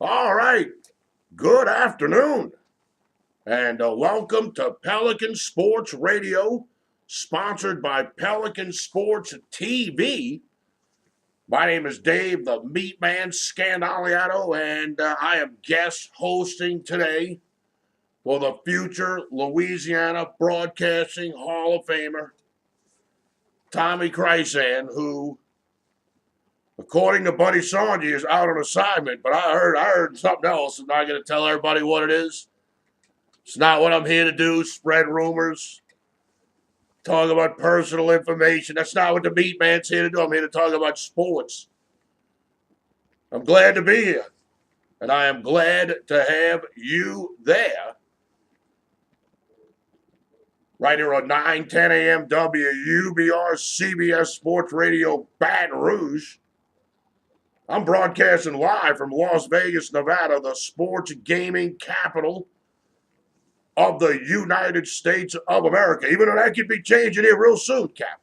All right. Good afternoon. And welcome to Pelican Sports Radio, sponsored by Pelican Sports TV. My name is Dave, the Meat Man Scandaliato, and I am guest hosting today for the future Louisiana Broadcasting Hall of Famer, Tommy Chrysan, who, according to Buddy Sanji, is out on assignment. But I heard something else. I'm not going to tell everybody what it is. It's not what I'm here to do, spread rumors, talk about personal information. That's not what the Meat Man's here to do. I'm here to talk about sports. I'm glad to be here, and I am glad to have you there. Right here on 910 AM WUBR CBS Sports Radio, Baton Rouge. I'm broadcasting live from Las Vegas, Nevada, the sports gaming capital of the United States of America. Even though that could be changing here real soon, Cap.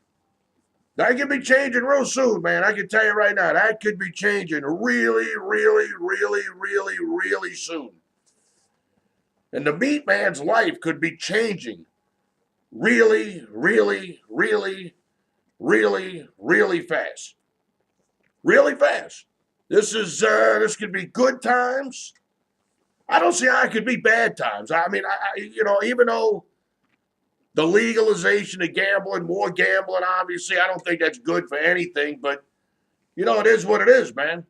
That could be changing real soon, man. I can tell you right now, that could be changing really soon. And the Meat Man's life could be changing really fast. Really fast. This could be good times. I don't see how it could be bad times. I mean, even though the legalization of gambling, more gambling, obviously, I don't think that's good for anything. But, it is what it is, man.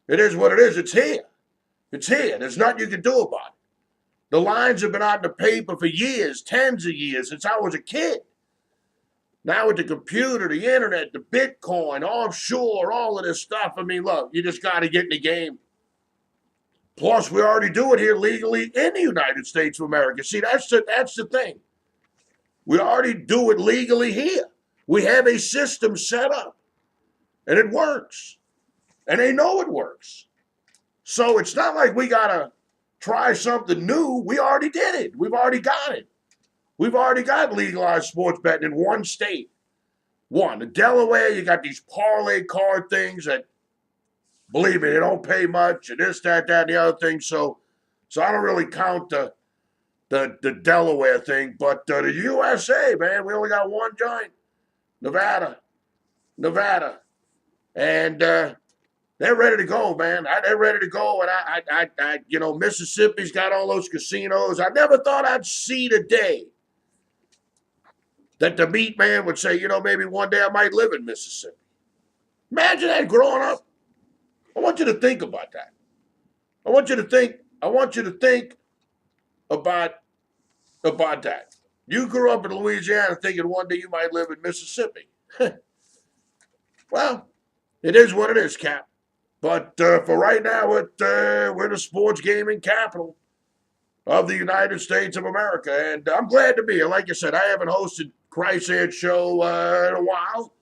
It is what it is. It's here. It's here. There's nothing you can do about it. The lines have been out in the paper for years, tens of years, since I was a kid. Now with the computer, the internet, the Bitcoin, offshore, all of this stuff, I mean, look, you just got to get in the game. Plus, we already do it here legally in the United States of America. See, that's the thing. We already do it legally here. We have a system set up, and it works. And they know it works. So it's not like we got to try something new. We already did it. We've already got it. We've already got legalized sports betting in one state. One. In Delaware, you got these parlay card things that, believe me, they don't pay much, and this, that, and the other thing. So I don't really count the Delaware thing. But the USA, man, we only got one joint. Nevada. And they're ready to go, man. They're ready to go. And Mississippi's got all those casinos. I never thought I'd see the day that the Meat Man would say, maybe one day I might live in Mississippi. Imagine that growing up. I want you to think about that. I want you to think about that. You grew up in Louisiana thinking one day you might live in Mississippi. Well, it is what it is, Cap. But for right now, we're the sports gaming capital of the United States of America. And I'm glad to be here. Like I said, I haven't hosted Chrysan's show in a while.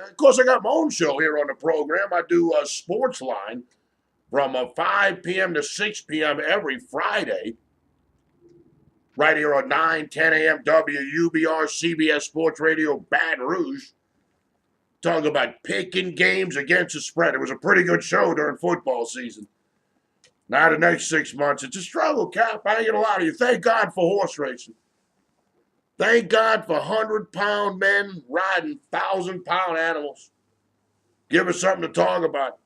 Of course, I got my own show here on the program. I do a sports line from 5 p.m. to 6 p.m. every Friday. Right here on 910 AM WUBR CBS Sports Radio, Baton Rouge. Talking about picking games against the spread. It was a pretty good show during football season. Now the next 6 months, it's a struggle, Cap. I ain't gonna lie to you. Thank God for horse racing. Thank God for 100-pound men riding 1,000-pound animals. Give us something to talk about.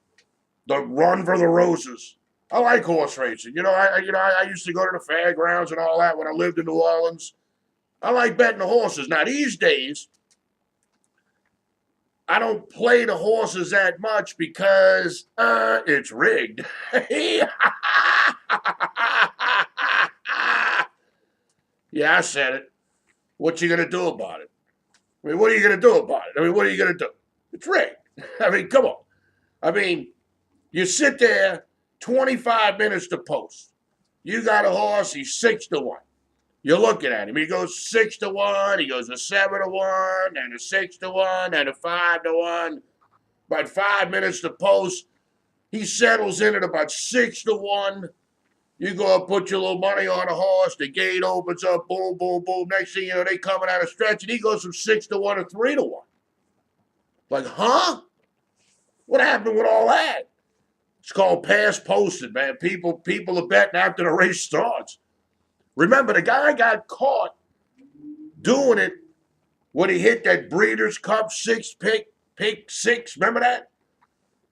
The run for the roses. I like horse racing. I used to go to the fairgrounds and all that when I lived in New Orleans. I like betting the horses. Now these days, I don't play the horses that much because it's rigged. Yeah, I said it. What you gonna do about it? I mean, what are you gonna do about it? I mean, what are you gonna do? It's rigged. I mean, come on. I mean, you sit there 25 minutes to post. You got a horse, he's 6-1. You're looking at him. He goes 6-1, he goes a 7-1, and a 6-1, and a 5-1. About 5 minutes to post. He settles in at about 6-1. You go up, put your little money on a horse, the gate opens up, boom, boom, boom. Next thing you know, they coming out of stretch, and he goes from 6-1 to 3-1. Like, huh? What happened with all that? It's called pass posted, man. People are betting after the race starts. Remember, the guy got caught doing it when he hit that Breeders' Cup pick six. Remember that?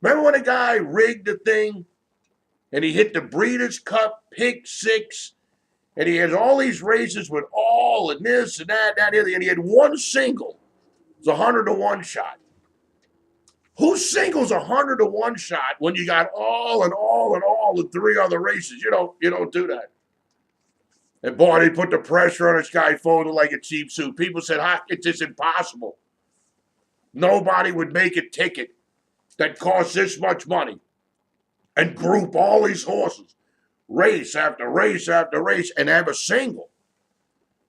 Remember when the guy rigged the thing and he hit the Breeders' Cup pick six, and he had all these races with all and this and that, and he had one single. It was a 100-to-1 shot. Who singles a 100-to-1 shot when you got all in three other races? You don't do that. And boy, they put the pressure on this guy folded like a cheap suit. People said, it's just impossible. Nobody would make a ticket that costs this much money and group all these horses, race after race after race, and have a single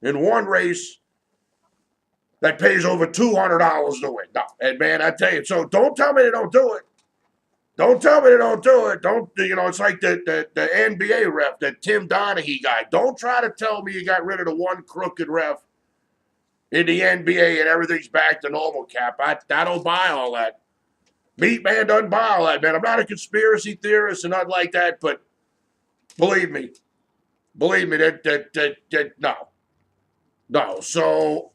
in one race that pays over $200 to win. No, and man, I tell you, so don't tell me they don't do it. Don't tell me they don't do it. It's like the NBA ref, that Tim Donaghy guy. Don't try to tell me you got rid of the one crooked ref in the NBA and everything's back to normal, Cap. I don't buy all that. Meat Man doesn't buy all that, man. I'm not a conspiracy theorist and nothing like that, but believe me, that no. So,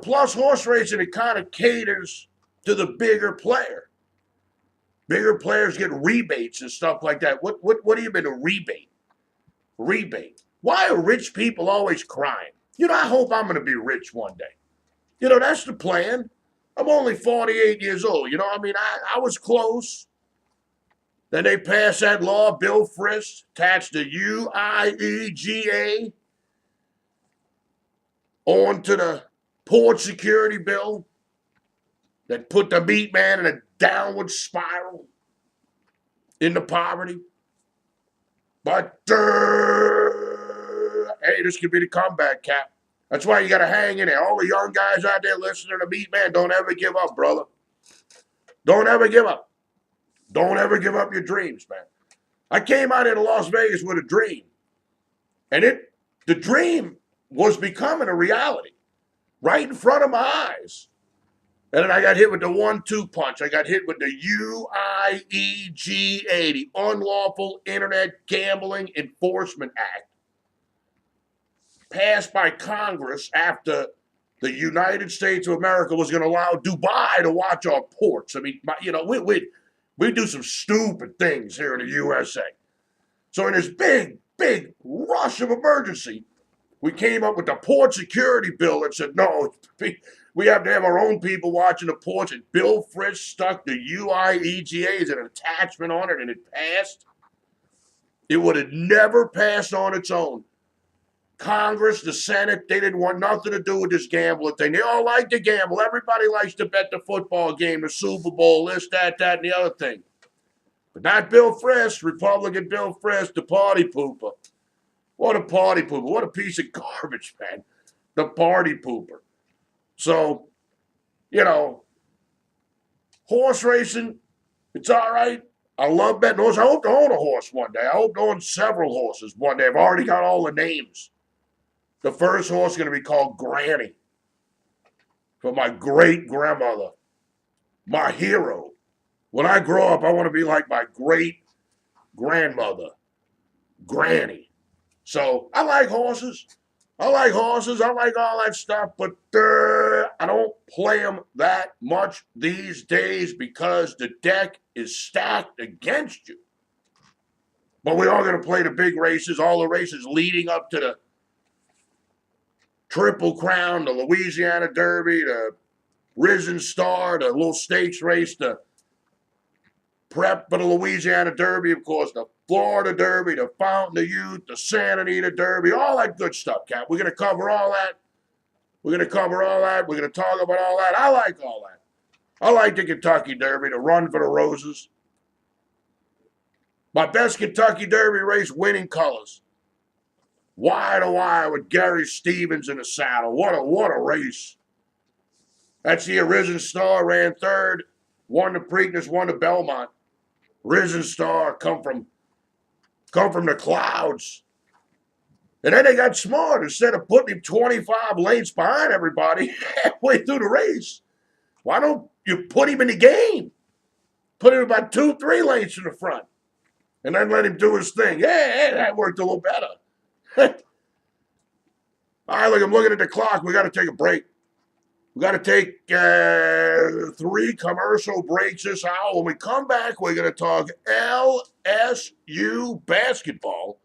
plus horse racing, it kind of caters to the bigger player. Bigger players get rebates and stuff like that. What do you mean a rebate? Rebate. Why are rich people always crying? I hope I'm going to be rich one day. That's the plan. I'm only 48 years old. I was close. Then they passed that law, Bill Frist, attached the UIEGA onto the Port Security Bill that put the meat man in a downward spiral into poverty. But, hey, this could be the comeback, Cap. That's why you got to hang in there. All the young guys out there listening to meat man, don't ever give up, brother. Don't ever give up. Don't ever give up your dreams, man. I came out into Las Vegas with a dream. And the dream was becoming a reality right in front of my eyes. And then I got hit with the 1-2 punch. I got hit with the UIEGA, the Unlawful Internet Gambling Enforcement Act, passed by Congress after the United States of America was going to allow Dubai to watch our ports. I mean, we do some stupid things here in the USA. So in this big rush of emergency, we came up with the Port Security Bill that said, no, we have to have our own people watching the ports. And Bill Frist stuck the UIEGA as an attachment on it, and it passed. It would have never passed on its own. Congress, the Senate, they didn't want nothing to do with this gambling thing. They all like to gamble. Everybody likes to bet the football game, the Super Bowl, this, that, and the other thing. But not Bill Frist, Republican Bill Frist, the party pooper. What a party pooper. What a piece of garbage, man. The party pooper. So, horse racing, it's all right. I love betting horses. I hope to own a horse one day. I hope to own several horses one day. I've already got all the names. The first horse is going to be called Granny, for my great-grandmother, my hero. When I grow up, I want to be like my great-grandmother, Granny. So I like horses. I like all that stuff, but I don't play them that much these days because the deck is stacked against you. But we are going to play the big races, all the races leading up to the Triple Crown, the Louisiana Derby, the Risen Star, the little stakes race, the prep for the Louisiana Derby, of course, the Florida Derby, the Fountain of Youth, the Santa Anita Derby, all that good stuff, Cap. We're going to cover all that. We're going to talk about all that. I like all that. I like the Kentucky Derby, the Run for the Roses. My best Kentucky Derby race, Winning Colors. Wire to wire with Gary Stevens in the saddle. What a race. That's the Risen Star, ran third, won the Preakness, won the Belmont. Risen Star come from the clouds. And then they got smart. Instead of putting him 25 lengths behind everybody halfway through the race, why don't you put him in the game? Put him about 2-3 lanes in the front. And then let him do his thing. Yeah, that worked a little better. All right, look, I'm looking at the clock. We got to take a break. We got to take 3 commercial breaks this hour. When we come back, we're going to talk LSU basketball.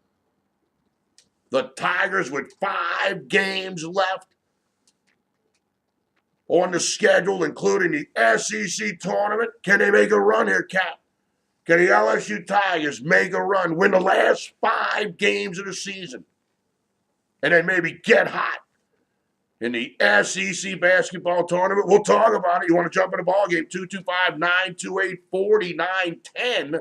The Tigers with 5 games left on the schedule, including the SEC tournament. Can they make a run here, Cap? Can the LSU Tigers make a run, win the last 5 games of the season, and then maybe get hot in the SEC basketball tournament? We'll talk about it. You want to jump in the ballgame, 225-928-4910.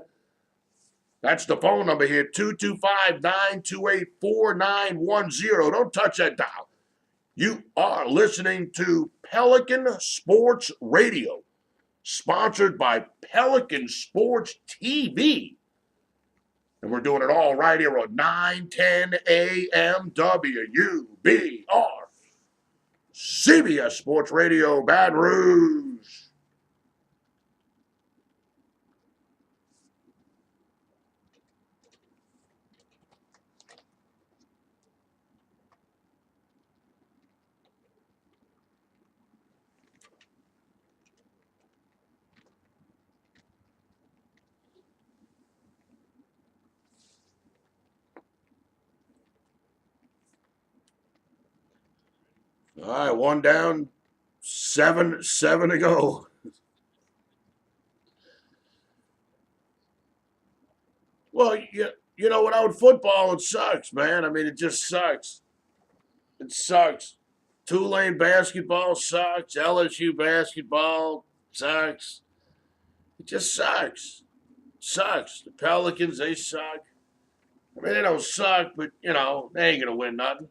That's the phone number here, 225-928-4910. Don't touch that dial. You are listening to Pelican Sports Radio, sponsored by Pelican Sports TV. And we're doing it all right here on 910 AM WUBR CBS Sports Radio, Baton Rouge. All right, 1 down, 7 to go. Well, you know, without football, it sucks, man. I mean, it just sucks. It sucks. Tulane basketball sucks. LSU basketball sucks. It just sucks. Sucks. The Pelicans, they suck. I mean, they don't suck, but, you know, they ain't going to win nothing.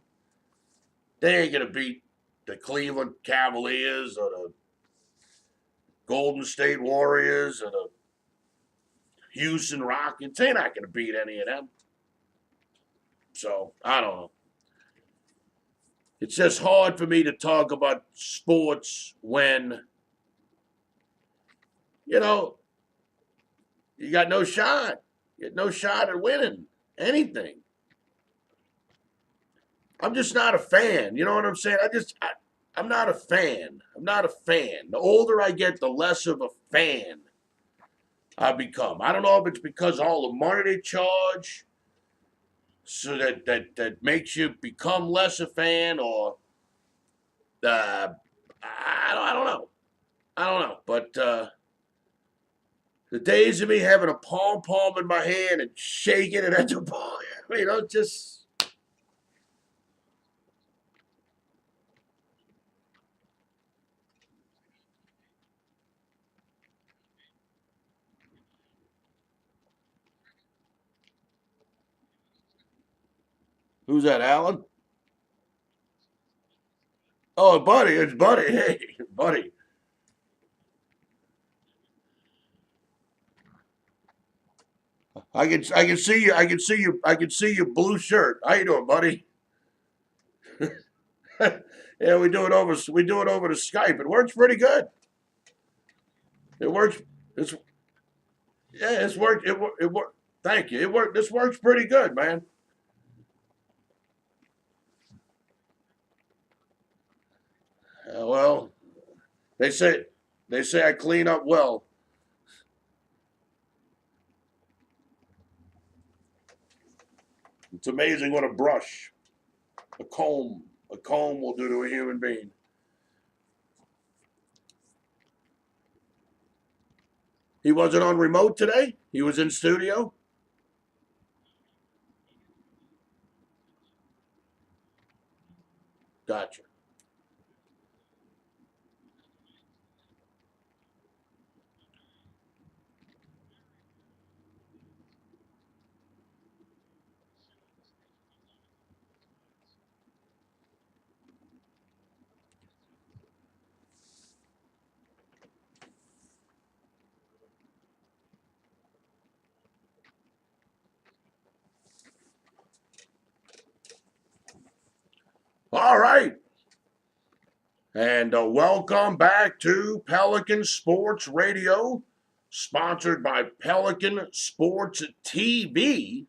They ain't going to beat the Cleveland Cavaliers or the Golden State Warriors or the Houston Rockets. They're not going to beat any of them. So, I don't know. It's just hard for me to talk about sports when, you know, you got no shot. You got no shot at winning anything. I'm just not a fan. You know what I'm saying? I'm not a fan. I'm not a fan. The older I get, the less of a fan I become. I don't know if it's because all the money they charge, so that makes you become less a fan, or I don't know. I don't know. But the days of me having a pom in my hand and shaking it at the ball, you know, just. Who's that, Alan? Oh, buddy, it's Buddy. Hey, Buddy. I can see you. I can see your blue shirt. How you doing, buddy? Yeah, we do it over the Skype. It works pretty good. It works. It's yeah, it's worked. It worked. Thank you. It worked. This works pretty good, man. Well, they say I clean up well. It's amazing what a brush, a comb will do to a human being. He wasn't on remote today. He was in studio. Gotcha. All right. And welcome back to Pelican Sports Radio. sponsored by Pelican Sports TV.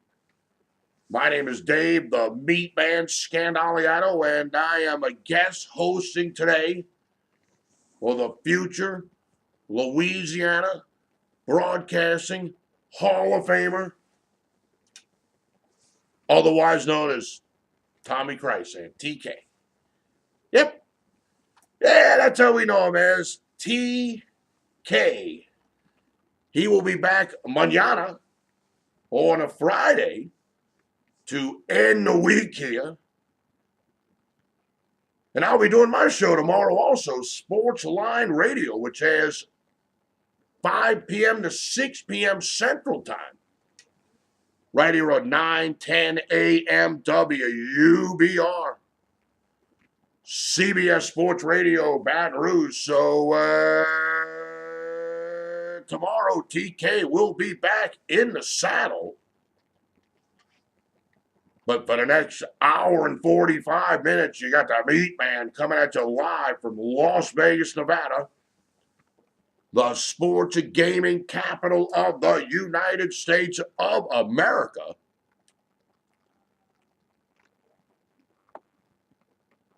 My name is Dave, the Meat Man Scandaliato, and I am a guest hosting today for the future Louisiana Broadcasting Hall of Famer, otherwise known as Tommy Chrysan, TK. Yep. Yeah, that's how we know him as TK. He will be back mañana on a Friday to end the week here. And I'll be doing my show tomorrow also, Sports Line Radio, which has 5 p.m. to 6 p.m. Central Time. Right here on 910 AM WUBR CBS Sports Radio, Baton Rouge. So tomorrow, TK will be back in the saddle. But for the next hour and 45 minutes, you got the Meat Man coming at you live from Las Vegas, Nevada, the sports and gaming capital of the United States of America.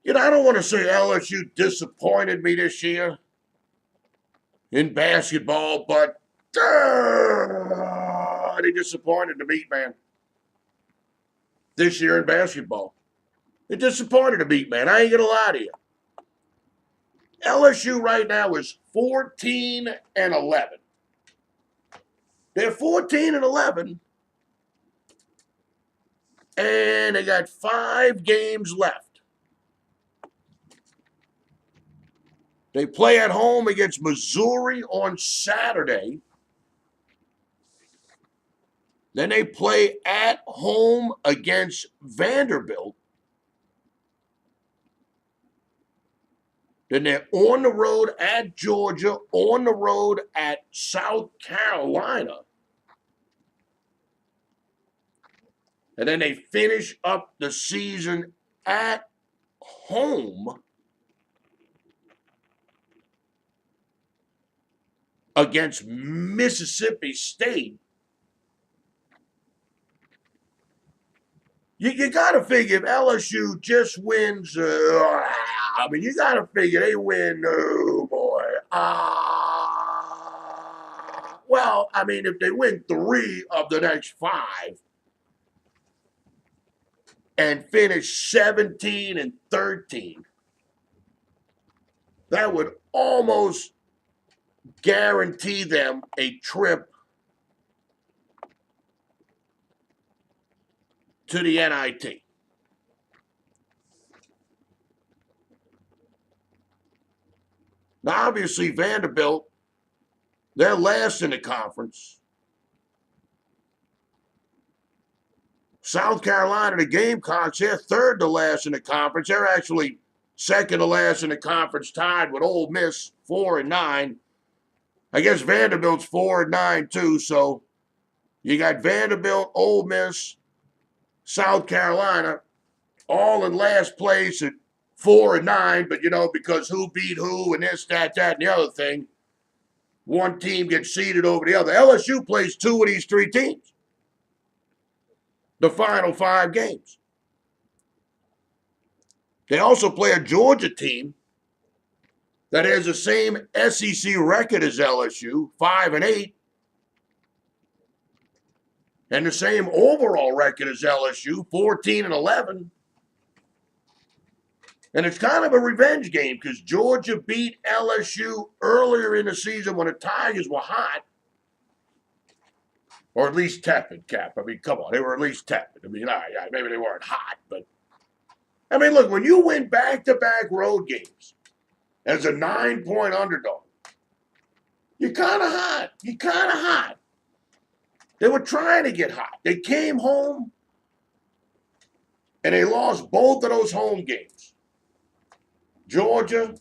You know, I don't want to say LSU disappointed me this year in basketball, but they disappointed the Meat Man this year in basketball. It disappointed the Meat Man. I ain't gonna lie to you. LSU right now is 14-11. They're 14-11, and they got 5 games left. They play at home against Missouri on Saturday. Then they play at home against Vanderbilt. Then they're on the road at Georgia, on the road at South Carolina. And then they finish up the season at home against Mississippi State. You got to figure if LSU just wins, you got to figure they win, oh boy. If they win 3 of the next 5 and finish 17-13, that would almost guarantee them a trip to the NIT. Now, obviously, Vanderbilt, they're last in the conference. South Carolina, the Gamecocks, they're third to last in the conference. They're actually second to last in the conference, tied with Ole Miss, 4-9. I guess Vanderbilt's 4-9 too, so you got Vanderbilt, Ole Miss, South Carolina, all in last place at 4-9, but because who beat who and this, that, and the other thing, one team gets seeded over the other. LSU plays 2 of these 3 teams, the final 5 games. They also play a Georgia team that has the same SEC record as LSU, 5-8, and the same overall record as LSU, 14-11. And it's kind of a revenge game because Georgia beat LSU earlier in the season when the Tigers were hot, or at least tepid, Cap. Come on, they were at least tepid. Maybe they weren't hot, but look, when you win back-to-back road games as a 9-point underdog, you're kind of hot. They were trying to get hot. They came home, and they lost both of those home games. Georgia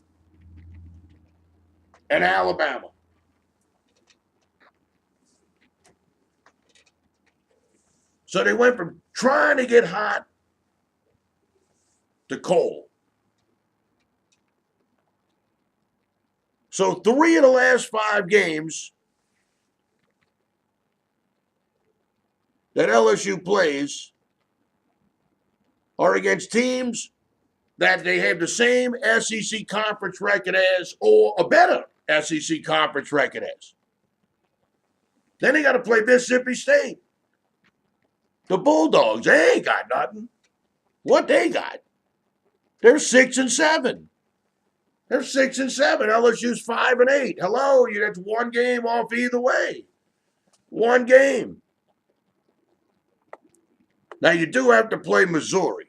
and Alabama. So they went from trying to get hot to cold. So 3 of the last 5 games, that LSU plays are against teams that they have the same SEC conference record as or a better SEC conference record as. Then they got to play Mississippi State. The Bulldogs, they ain't got nothing. What they got? They're 6-7. They're 6-7. LSU's 5-8. Hello, that's one game off either way. One game. Now you do have to play Missouri.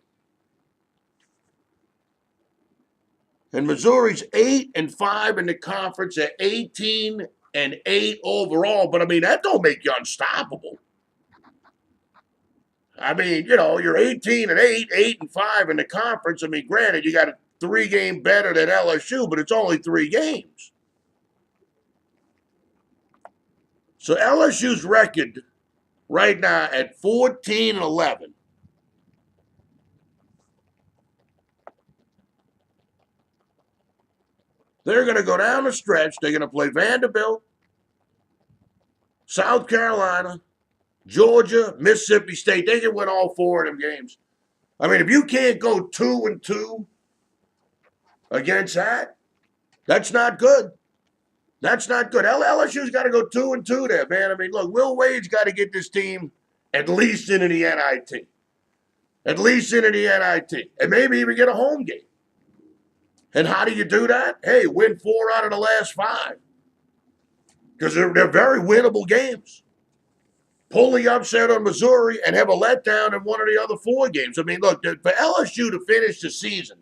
And Missouri's 8-5 in the conference at 18-8 overall. But I mean, that don't make you unstoppable. I mean, you're 18-8, 8-5 in the conference. I mean, granted, you got a 3-game better than LSU, but it's only 3 games. So LSU's record right now at 14-11. They're going to go down the stretch. They're going to play Vanderbilt, South Carolina, Georgia, Mississippi State. They can win all 4 of them games. I mean, if you can't go 2-2 against that, that's not good. That's not good. LSU's got to go 2-2 there, man. I mean, look, Will Wade's got to get this team at least into the NIT. At least into the NIT. And maybe even get a home game. And how do you do that? Hey, win 4 out of the last 5. Because they're very winnable games. Pull the upset on Missouri and have a letdown in one of the other 4 games. I mean, look, for LSU to finish the season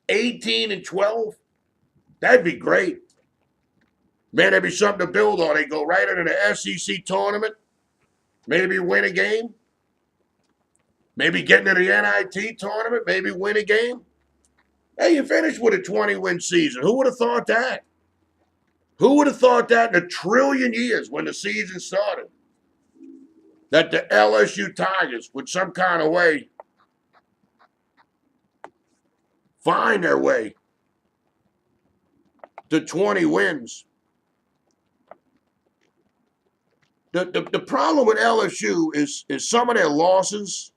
18-12, that'd be great. Man, that'd be something to build on. They go right into the SEC tournament, maybe win a game, maybe get into the NIT tournament, maybe win a game. Hey, you finished with a 20-win season. Who would have thought that? Who would have thought that in a trillion years when the season started? That the LSU Tigers would some kind of way find their way to 20 wins. The problem with LSU is some of their losses,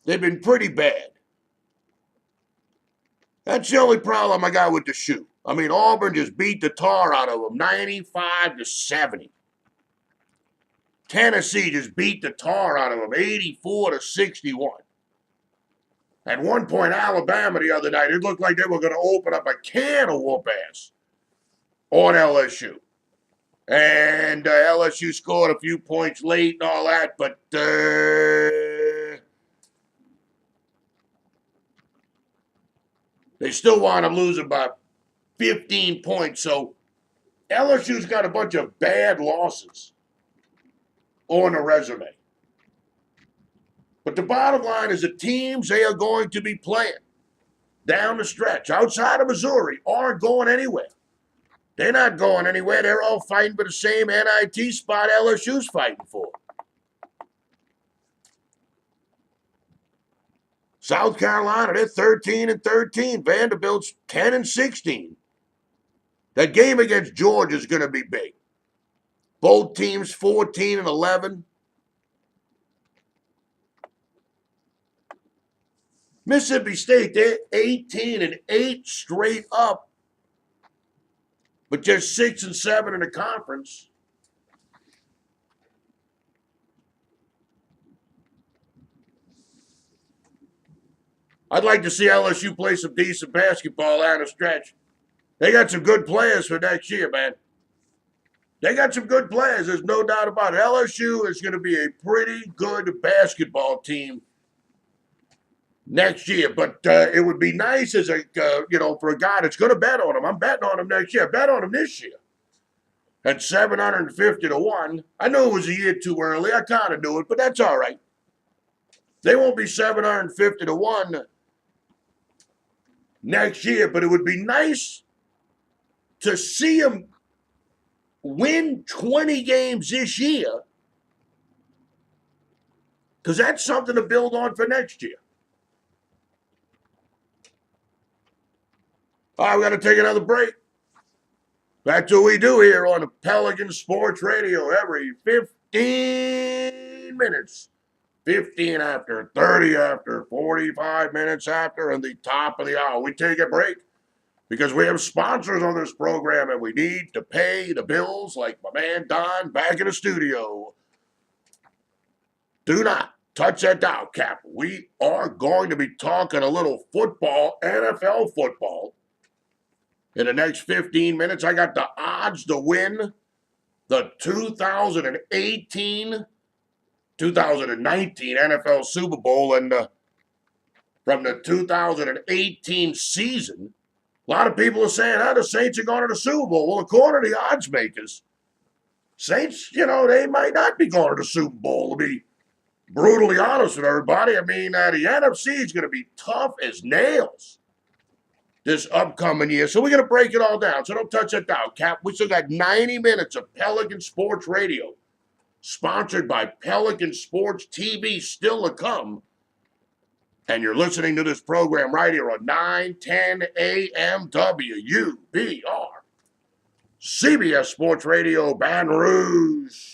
they've been pretty bad. That's the only problem I got with the shoe. I mean, Auburn just beat the tar out of them, 95-70. Tennessee just beat the tar out of them, 84-61. At one point, Alabama the other night, it looked like they were going to open up a can of whoop ass on LSU. And LSU scored a few points late and all that, but they still wound up losing by 15 points. So LSU's got a bunch of bad losses on a resume. But the bottom line is the teams they are going to be playing down the stretch outside of Missouri aren't going anywhere. They're not going anywhere. They're all fighting for the same NIT spot LSU's fighting for. South Carolina, they're 13-13. Vanderbilt's 10-16. That game against Georgia is going to be big. Both teams 14-11. Mississippi State, they're 18-8 straight up, but just 6-7 in the conference. I'd like to see LSU play some decent basketball down the stretch. They got some good players for next year, man. They got some good players. There's no doubt about it. LSU is going to be a pretty good basketball team next year. But it would be nice as a, for a guy that's going to bet on them. I'm betting on them next year. I bet on them this year at 750-1. I knew it was a year too early. I kind of knew it, but that's all right. They won't be 750-1 next year, but it would be nice to see them win 20 games this year, because that's something to build on for next year. All right, we got to take another break. That's what we do here on the Pelican Sports Radio every 15 minutes. 15 after, 30 after, 45 minutes after, and the top of the hour. We take a break because we have sponsors on this program and we need to pay the bills like my man Don back in the studio. Do not touch that dial, Cap. We are going to be talking a little football, NFL football. In the next 15 minutes, I got the odds to win the 2019 NFL Super Bowl, and from the 2018 season, a lot of people are saying, the Saints are going to the Super Bowl. Well, according to the odds makers, Saints, they might not be going to the Super Bowl, to be brutally honest with everybody. I mean, the NFC is going to be tough as nails this upcoming year. So we're going to break it all down. So don't touch that down, Cap. We still got 90 minutes of Pelican Sports Radio, sponsored by Pelican Sports TV, still to come. And you're listening to this program right here on 910 AM WUBR CBS Sports Radio, Baton Rouge.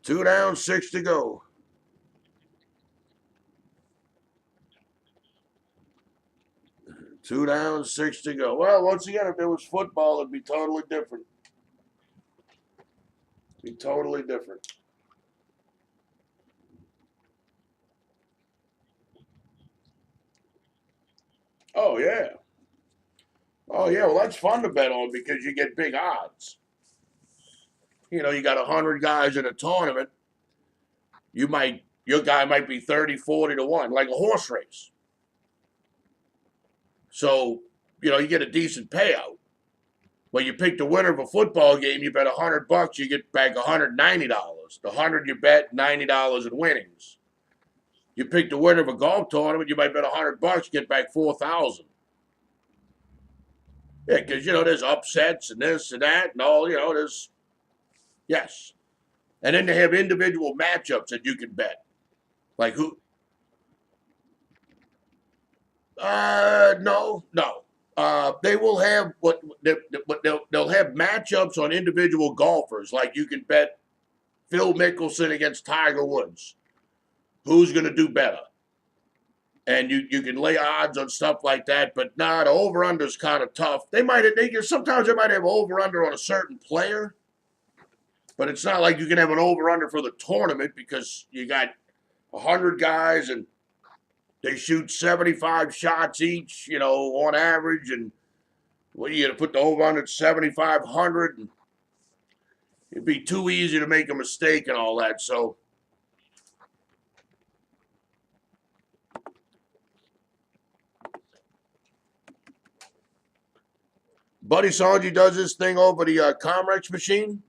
Two down, 6 to go. Two down, 6 to go. Well, once again, if it was football, it'd be totally different. Be totally different. Oh, yeah. Oh, yeah. Well, that's fun to bet on because you get big odds. You got 100 guys in a tournament. Your guy might be 30, 40 to 1, like a horse race. So, you get a decent payout. When you pick the winner of a football game, you bet $100, you get back $190. The 100 you bet, $90 in winnings. You pick the winner of a golf tournament, you might bet $100, you get back 4,000. Yeah, because there's upsets and this and that and all. There's yes, and then they have individual matchups that you can bet, like who. No. They will have they'll have matchups on individual golfers. Like you can bet Phil Mickelson against Tiger Woods. Who's going to do better? And you can lay odds on stuff like that, but the over-under is kind of tough. Sometimes they might have over-under on a certain player, but it's not like you can have an over-under for the tournament because you got 100 guys and they shoot 75 shots each, on average, and what are you going to put the over-under at 7,500? And it'd be too easy to make a mistake and all that, so. Buddy Sanji does this thing over the Comrex machine.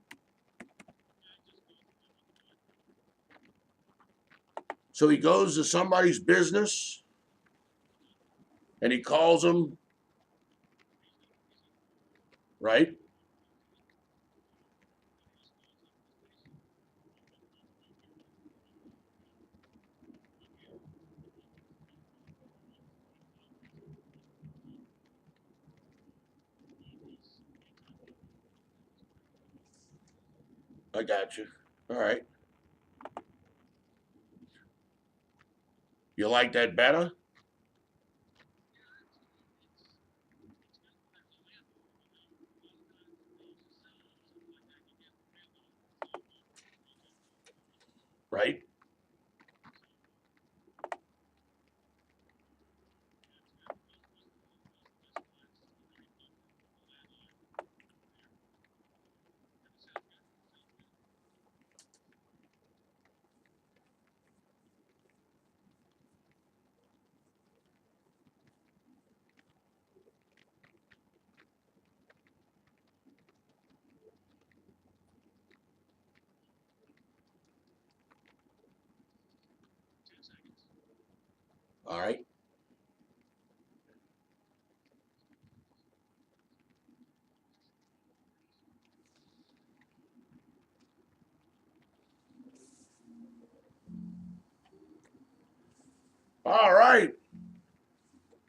So he goes to somebody's business and he calls them, right? I got you. All right. You like that better? Right?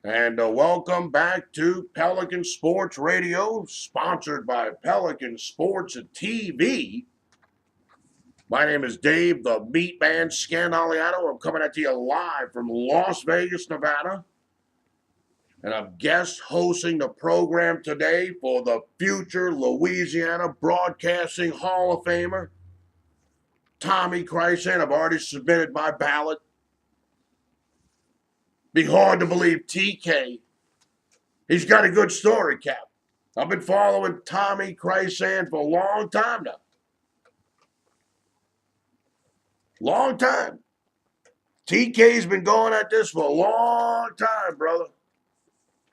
And welcome back to Pelican Sports Radio, sponsored by Pelican Sports TV. My name is Dave, the Meat Man Scandaliato. I'm coming at you live from Las Vegas, Nevada. And I'm guest hosting the program today for the future Louisiana Broadcasting Hall of Famer, Tommy Chrysan. I've already submitted my ballot. Be hard to believe TK. He's got a good story, Cap. I've been following Tommy Chrysan for a long time now. Long time. TK's been going at this for a long time, brother.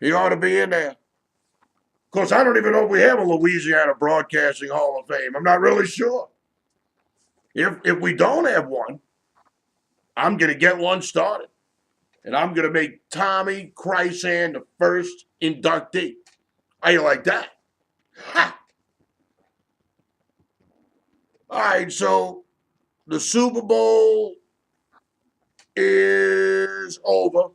He ought to be in there. Of course, I don't even know if we have a Louisiana Broadcasting Hall of Fame. I'm not really sure. If we don't have one, I'm going to get one started. And I'm going to make Tommy Chrysan the first inductee. How you like that? Ha! All right, so the Super Bowl is over.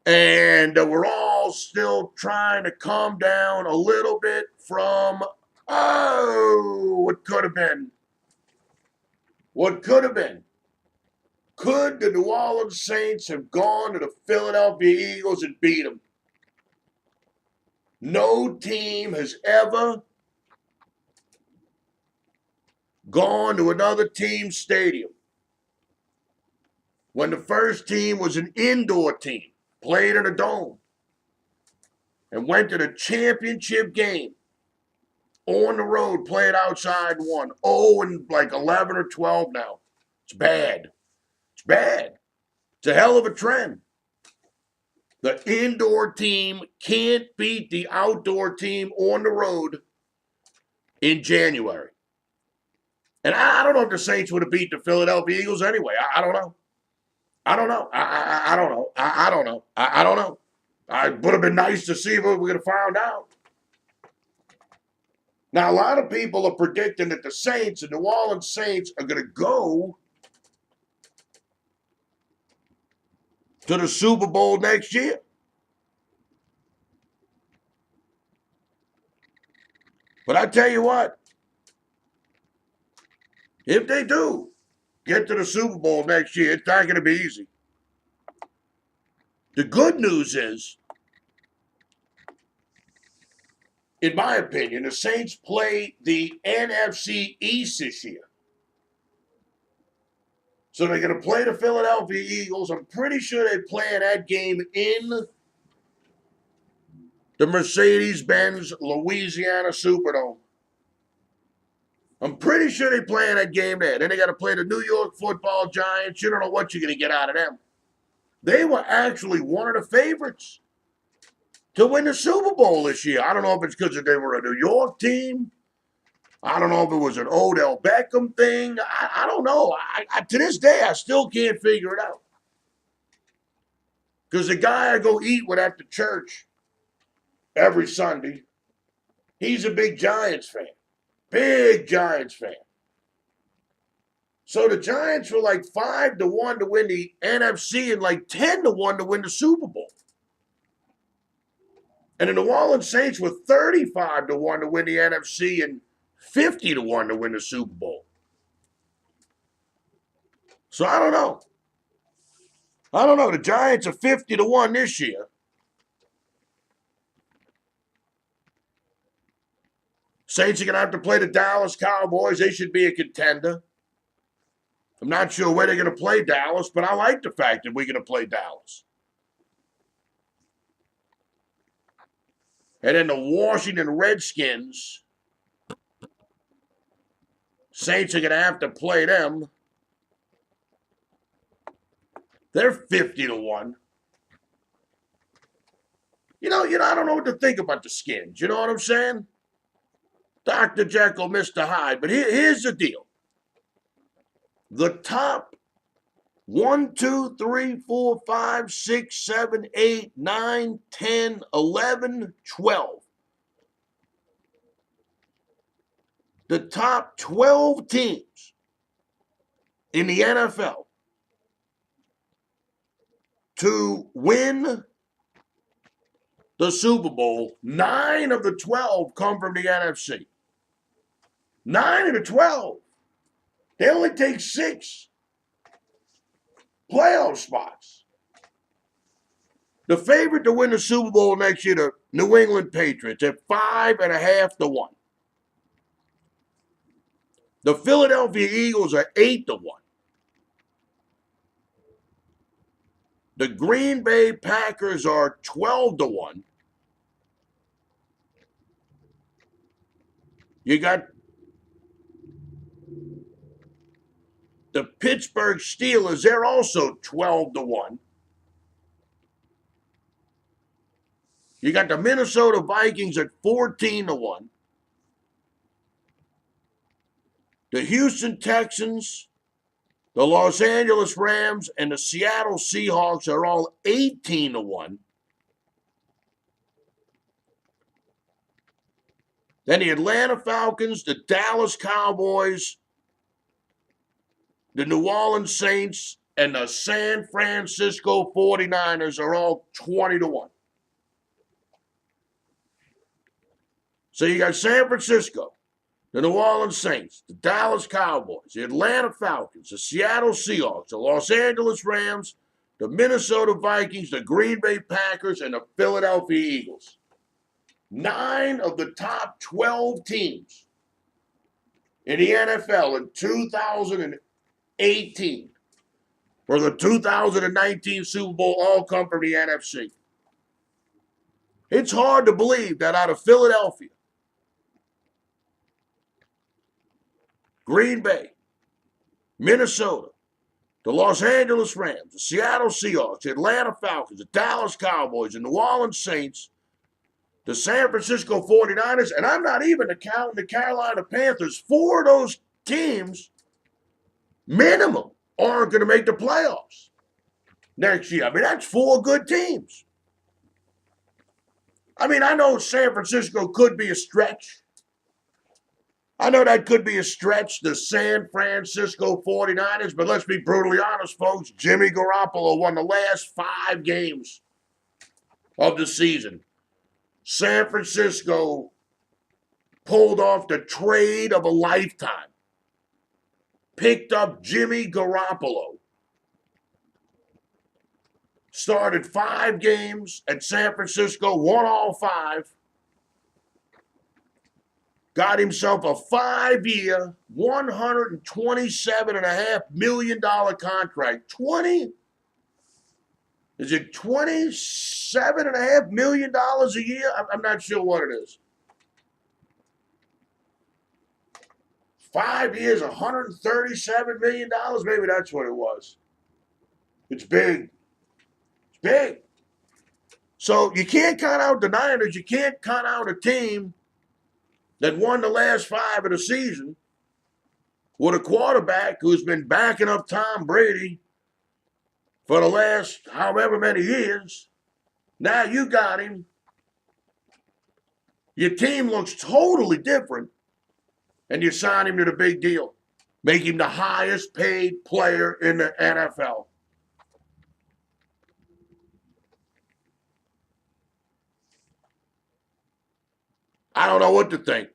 And we're all still trying to calm down a little bit from, what could have been. What could have been. Could the New Orleans Saints have gone to the Philadelphia Eagles and beat them? No team has ever gone to another team's stadium when the first team was an indoor team, played in a dome, and went to the championship game on the road, played outside, won. 11 or 12 now. It's bad. It's bad. It's a hell of a trend. The indoor team can't beat the outdoor team on the road in January. And I don't know if the Saints would have beat the Philadelphia Eagles anyway. I don't know. I don't know. I don't know. I don't know. I don't know. It would have been nice to see, but we could have found out. Now, a lot of people are predicting that the Saints, the New Orleans Saints, are going to go to the Super Bowl next year. But I tell you what, if they do get to the Super Bowl next year, it's not going to be easy. The good news is, in my opinion, the Saints play the NFC East this year. So they're going to play the Philadelphia Eagles. I'm pretty sure they're playing that game in the Mercedes-Benz Louisiana Superdome. I'm pretty sure they're playing that game there. Then they got to play the New York Football Giants. You don't know what you're going to get out of them. They were actually one of the favorites to win the Super Bowl this year. I don't know if it's because they were a New York team. I don't know if it was an Odell Beckham thing. I don't know. To this day, I still can't figure it out. Because the guy I go eat with at the church every Sunday, he's a big Giants fan. Big Giants fan. So the Giants were like 5-1 to win the NFC and like 10-1 to win the Super Bowl. And the New Orleans Saints were 35-1 to win the NFC and 50-1 to win the Super Bowl. So I don't know. The Giants are 50-1 this year. Saints are going to have to play the Dallas Cowboys. They should be a contender. I'm not sure where they're going to play Dallas, but I like the fact that we're going to play Dallas. And then the Washington Redskins, Saints are going to have to play them. They're 50-1. I don't know what to think about the Skins. You know what I'm saying? Dr. Jekyll, Mr. Hyde. But here's the deal. The top 1, 2, 3, 4, 5, 6, 7, 8, 9, 10, 11, 12. The top 12 teams in the NFL to win the Super Bowl, 9 of the 12 come from the NFC. 9 of the 12. They only take 6 playoff spots. The favorite to win the Super Bowl next year, the New England Patriots, at 5.5 to 1. The Philadelphia Eagles are 8 to 1. The Green Bay Packers are 12 to 1. You got the Pittsburgh Steelers, they're also 12 to 1. You got the Minnesota Vikings at 14 to 1. The Houston Texans, the Los Angeles Rams, and the Seattle Seahawks are all 18 to 1. Then the Atlanta Falcons, the Dallas Cowboys, the New Orleans Saints, and the San Francisco 49ers are all 20 to 1. So you got San Francisco, the New Orleans Saints, the Dallas Cowboys, the Atlanta Falcons, the Seattle Seahawks, the Los Angeles Rams, the Minnesota Vikings, the Green Bay Packers, and the Philadelphia Eagles. 9 of the top 12 teams in the NFL in 2018 for the 2019 Super Bowl all come from the NFC. It's hard to believe that out of Philadelphia, Green Bay, Minnesota, the Los Angeles Rams, the Seattle Seahawks, the Atlanta Falcons, the Dallas Cowboys, the New Orleans Saints, the San Francisco 49ers, and I'm not even counting the Carolina Panthers. 4 of those teams, minimum, aren't going to make the playoffs next year. I mean, that's 4 good teams. I mean, I know San Francisco could be a stretch. I know that could be a stretch, the San Francisco 49ers, but let's be brutally honest, folks. Jimmy Garoppolo won the last 5 games of the season. San Francisco pulled off the trade of a lifetime. Picked up Jimmy Garoppolo. Started 5 games at San Francisco, won all 5. Got himself a 5-year, $127.5 million contract. Is it $27.5 million a year? I'm not sure what it is. 5 years, $137 million? Maybe that's what it was. It's big. It's big. So you can't count out the Niners. You can't count out a team that won the last 5 of the season with a quarterback who's been backing up Tom Brady for the last however many years. Now you got him. Your team looks totally different, and you sign him to the big deal. Make him the highest paid player in the NFL. I don't know what to think.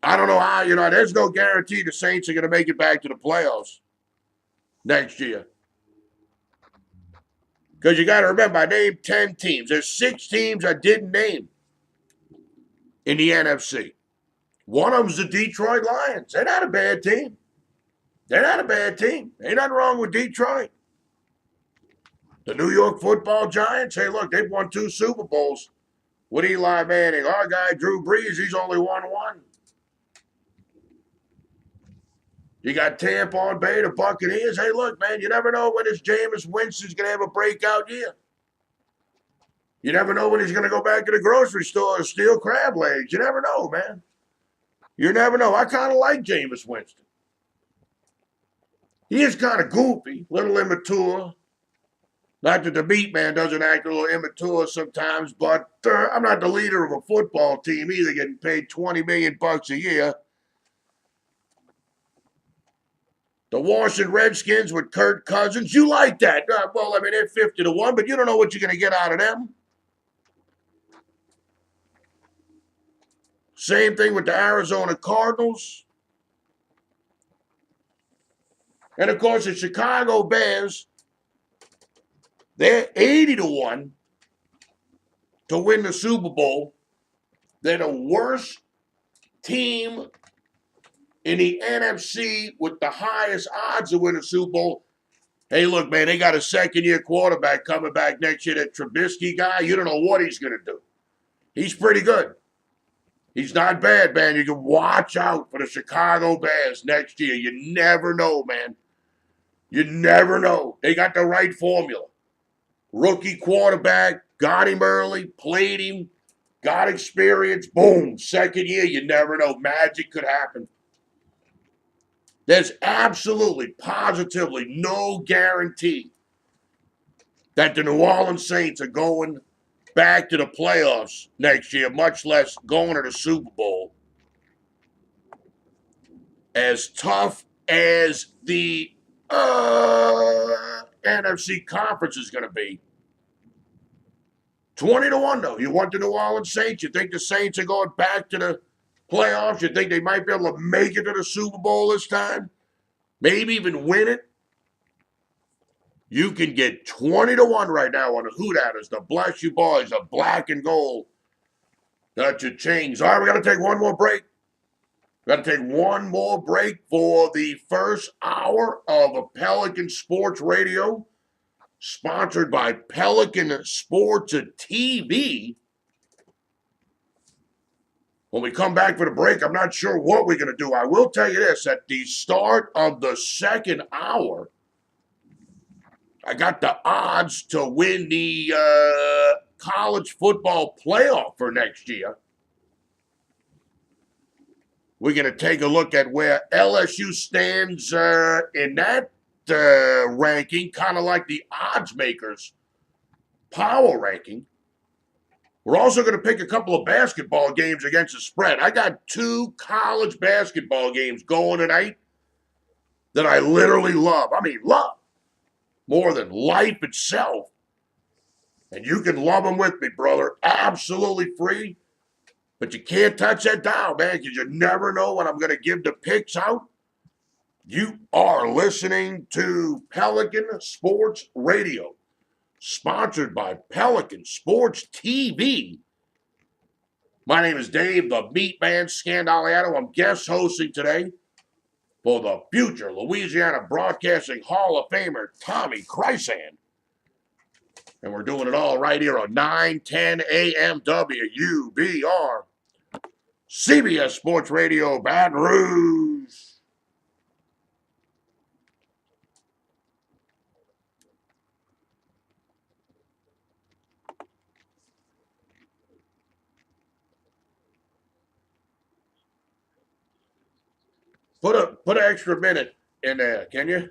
I don't know how, there's no guarantee the Saints are going to make it back to the playoffs next year. Because you got to remember, I named 10 teams. There's 6 teams I didn't name in the NFC. One of them's the Detroit Lions. They're not a bad team. They're not a bad team. Ain't nothing wrong with Detroit. The New York Football Giants, hey, look, they've won 2 Super Bowls with Eli Manning. Our guy, Drew Brees, he's only won 1. You got Tampa Bay, the Buccaneers. Hey, look, man, you never know when this Jameis Winston's going to have a breakout year. You never know when he's going to go back to the grocery store and steal crab legs. You never know, man. You never know. I kind of like Jameis Winston. He is kind of goofy, a little immature. Not that the meat man doesn't act a little immature sometimes, but I'm not the leader of a football team either, getting paid $20 million a year. The Washington Redskins with Kirk Cousins. You like that. Well, I mean, they're 50-1, but you don't know what you're going to get out of them. Same thing with the Arizona Cardinals. And, of course, the Chicago Bears, they're 80-1 to win the Super Bowl. They're the worst team in the NFC with the highest odds to win a Super Bowl. Hey, look, man, they got a second-year quarterback coming back next year. That Trubisky guy, you don't know what he's going to do. He's pretty good. He's not bad, man. You can watch out for the Chicago Bears next year. You never know, man. You never know. They got the right formula. Rookie quarterback, got him early, played him, got experience. Boom, second year, you never know. Magic could happen. There's absolutely, positively no guarantee that the New Orleans Saints are going back to the playoffs next year, much less going to the Super Bowl. As tough as the NFC conference is going to be. 20-1, though. You want the New Orleans Saints? You think the Saints are going back to the playoffs? You think they might be able to make it to the Super Bowl this time? Maybe even win it? You can get 20-1 right now on the Hoot-Hatters, the Bless You Boys, the black and gold. Got your chains. All right, we got to take one more break. Got to take one more break for the first hour of a Pelican Sports Radio, sponsored by Pelican Sports TV. When we come back for the break, I'm not sure what we're going to do. I will tell you this, at the start of the second hour, I got the odds to win the college football playoff for next year. We're going to take a look at where LSU stands in that ranking, kind of like the odds makers power ranking. We're also going to pick a couple of basketball games against the spread. I got 2 college basketball games going tonight that I literally love. I mean, love more than life itself. And you can love them with me, brother. Absolutely free. But you can't touch that dial, man, because you never know when I'm going to give the picks out. You are listening to Pelican Sports Radio, sponsored by Pelican Sports TV. My name is Dave, the Meat Man Scandaliato. I'm guest hosting today for the future Louisiana Broadcasting Hall of Famer, Tommy Chrysan. And we're doing it all right here on 910 AM WUBR CBS Sports Radio, Baton Rouge. Put an extra minute in there, can you?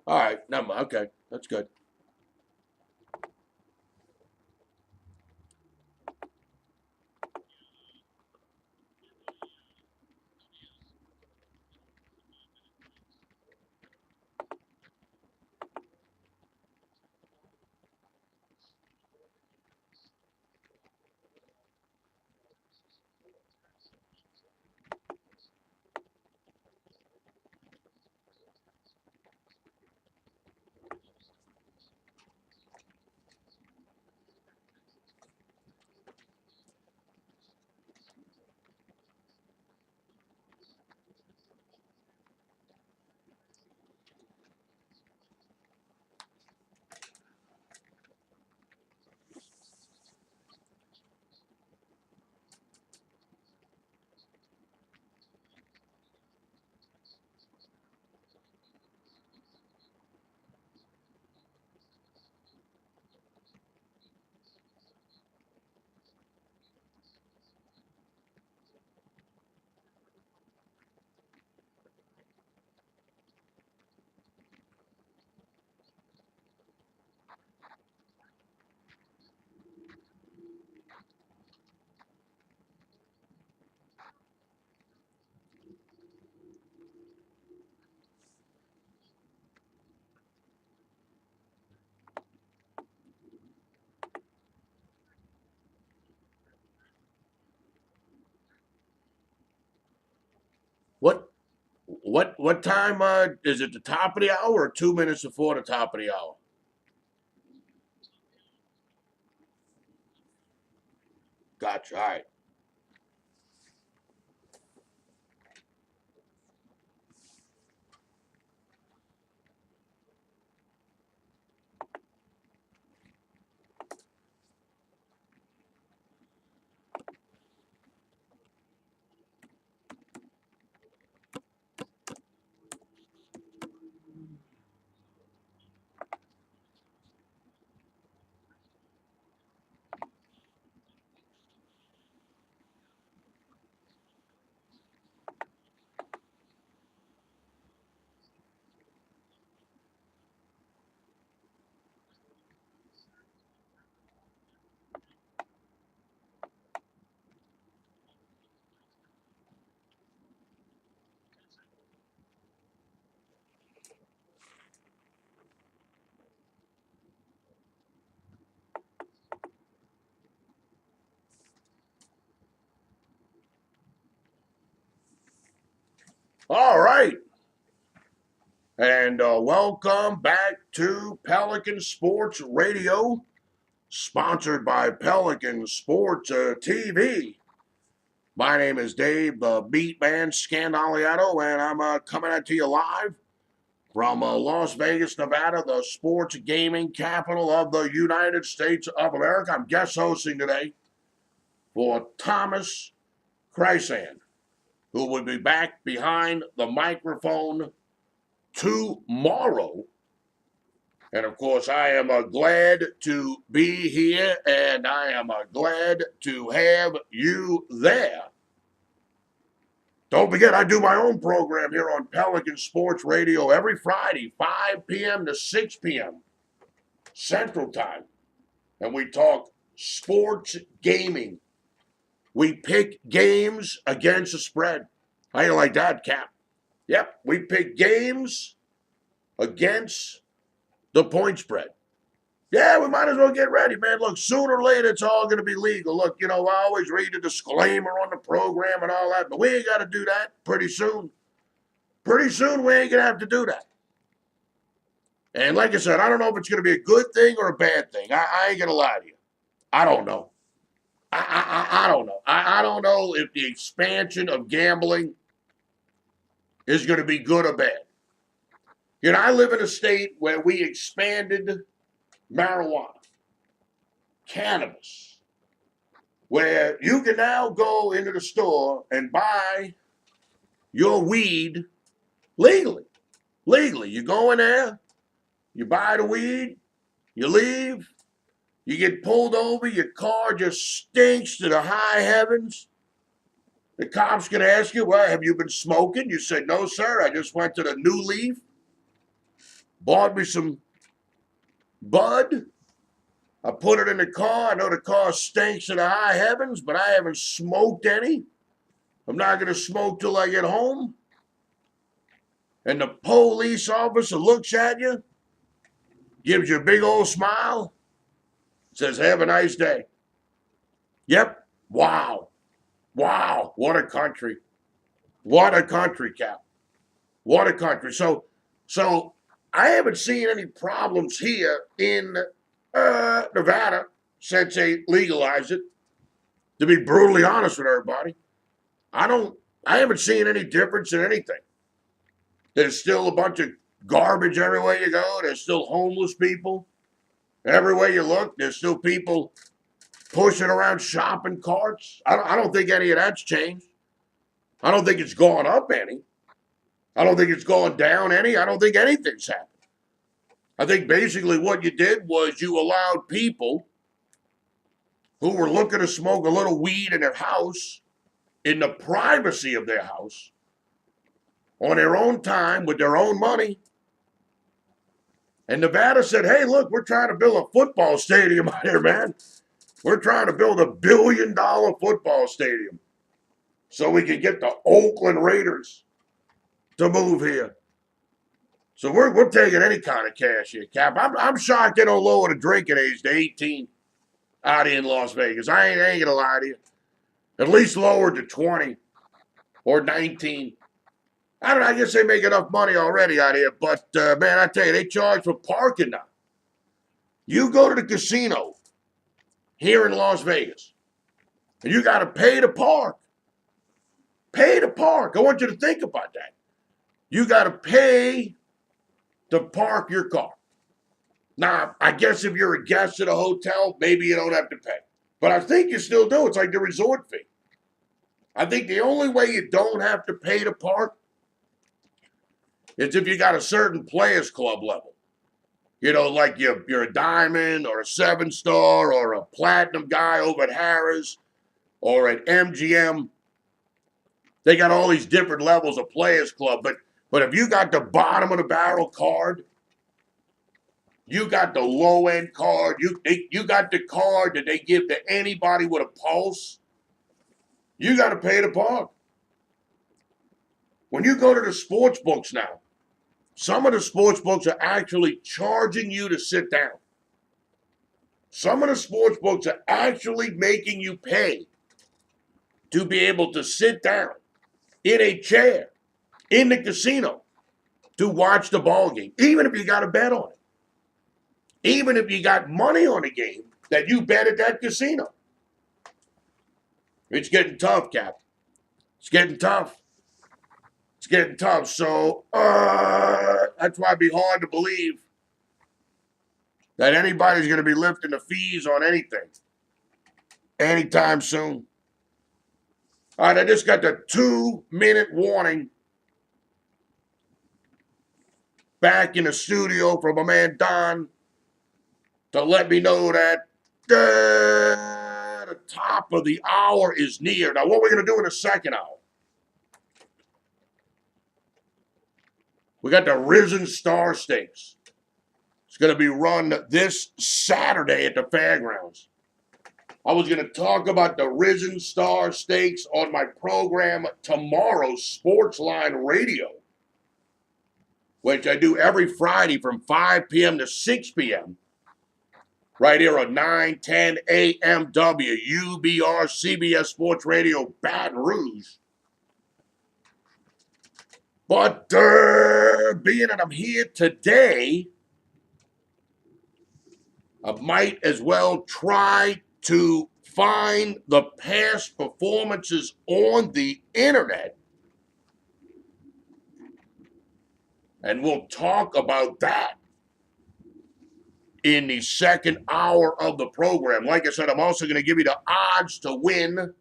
All right, never mind. Okay, that's good. What time is it? The top of the hour or 2 minutes before the top of the hour? Gotcha. All right. All right. And welcome back to Pelican Sports Radio, sponsored by Pelican Sports TV. My name is Dave, the Beat Man Scandaliato, and I'm coming at you live from Las Vegas, Nevada, the sports gaming capital of the United States of America. I'm guest hosting today for Thomas Chrysan, who will be back behind the microphone tomorrow. And of course, I am glad to be here, and I am glad to have you there. Don't forget, I do my own program here on Pelican Sports Radio every Friday, 5 p.m. to 6 p.m. Central Time. And we talk sports gaming. We pick games against the spread. How you like that, Cap? Yep, we pick games against the point spread. Yeah, we might as well get ready, man. Look, sooner or later, it's all going to be legal. Look, I always read the disclaimer on the program and all that, but we ain't got to do that pretty soon. Pretty soon, we ain't going to have to do that. And like I said, I don't know if it's going to be a good thing or a bad thing. I ain't going to lie to you. I don't know. I don't know. I don't know if the expansion of gambling is going to be good or bad. I live in a state where we expanded marijuana, cannabis, where you can now go into the store and buy your weed legally. Legally. You go in there, you buy the weed, you leave, you get pulled over, your car just stinks to the high heavens. The cop's going to ask you, well, have you been smoking? You said, no, sir, I just went to the New Leaf, bought me some bud. I put it in the car. I know the car stinks to the high heavens, but I haven't smoked any. I'm not going to smoke till I get home. And the police officer looks at you, gives you a big old smile, says, have a nice day. Yep. Wow. Wow. What a country. What a country, Cap. What a country. So I haven't seen any problems here in Nevada since they legalized it. To be brutally honest with everybody, I haven't seen any difference in anything. There's still a bunch of garbage everywhere you go. There's still homeless people. Everywhere you look, there's still people pushing around shopping carts. I don't think any of that's changed. I don't think it's gone up any. I don't think it's gone down any. I don't think anything's happened. I think basically what you did was you allowed people who were looking to smoke a little weed in their house, in the privacy of their house, on their own time, with their own money. And Nevada said, hey, look, we're trying to build a football stadium out here, man. We're trying to build $1 billion football stadium so we can get the Oakland Raiders to move here. So we're taking any kind of cash here, Cap. I'm shocked they don't lower the drinking age to 18 out here in Las Vegas. I ain't going to lie to you. At least lower to 20 or 19. I don't know, I guess they make enough money already out here, but man, I tell you, they charge for parking now. You go to the casino here in Las Vegas, and you got to pay to park. Pay to park. I want you to think about that. You got to pay to park your car. Now, I guess if you're a guest at a hotel, maybe you don't have to pay. But I think you still do. It's like the resort fee. I think the only way you don't have to pay to park is if you got a certain Players Club level. You know, like you're a diamond or a 7-star or a platinum guy over at Harrah's or at MGM. They got all these different levels of Players Club. But if you got the bottom of the barrel card, you got the low end card, you got the card that they give to anybody with a pulse, you got to pay to park. When you go to the sports books now, some of the sports books are actually charging you to sit down. Some of the sports books are actually making you pay to be able to sit down in a chair in the casino to watch the ball game, even if you got a bet on it. Even if you got money on a game that you bet at that casino. It's getting tough, Cap. It's getting tough. It's getting tough. So that's why it'd be hard to believe that anybody's going to be lifting the fees on anything anytime soon. All right, I just got the 2-minute warning back in the studio from my man Don to let me know that the top of the hour is near. Now, what we're going to do in the second hour, we got the Risen Star Stakes. It's going to be run this Saturday at the fairgrounds. I was going to talk about the Risen Star Stakes on my program tomorrow, Sportsline Radio, which I do every Friday from 5 p.m. to 6 p.m. right here on 910 AM WUBR CBS Sports Radio, Baton Rouge. But being that I'm here today, I might as well try to find the past performances on the internet. And we'll talk about that in the second hour of the program. Like I said, I'm also going to give you the odds to win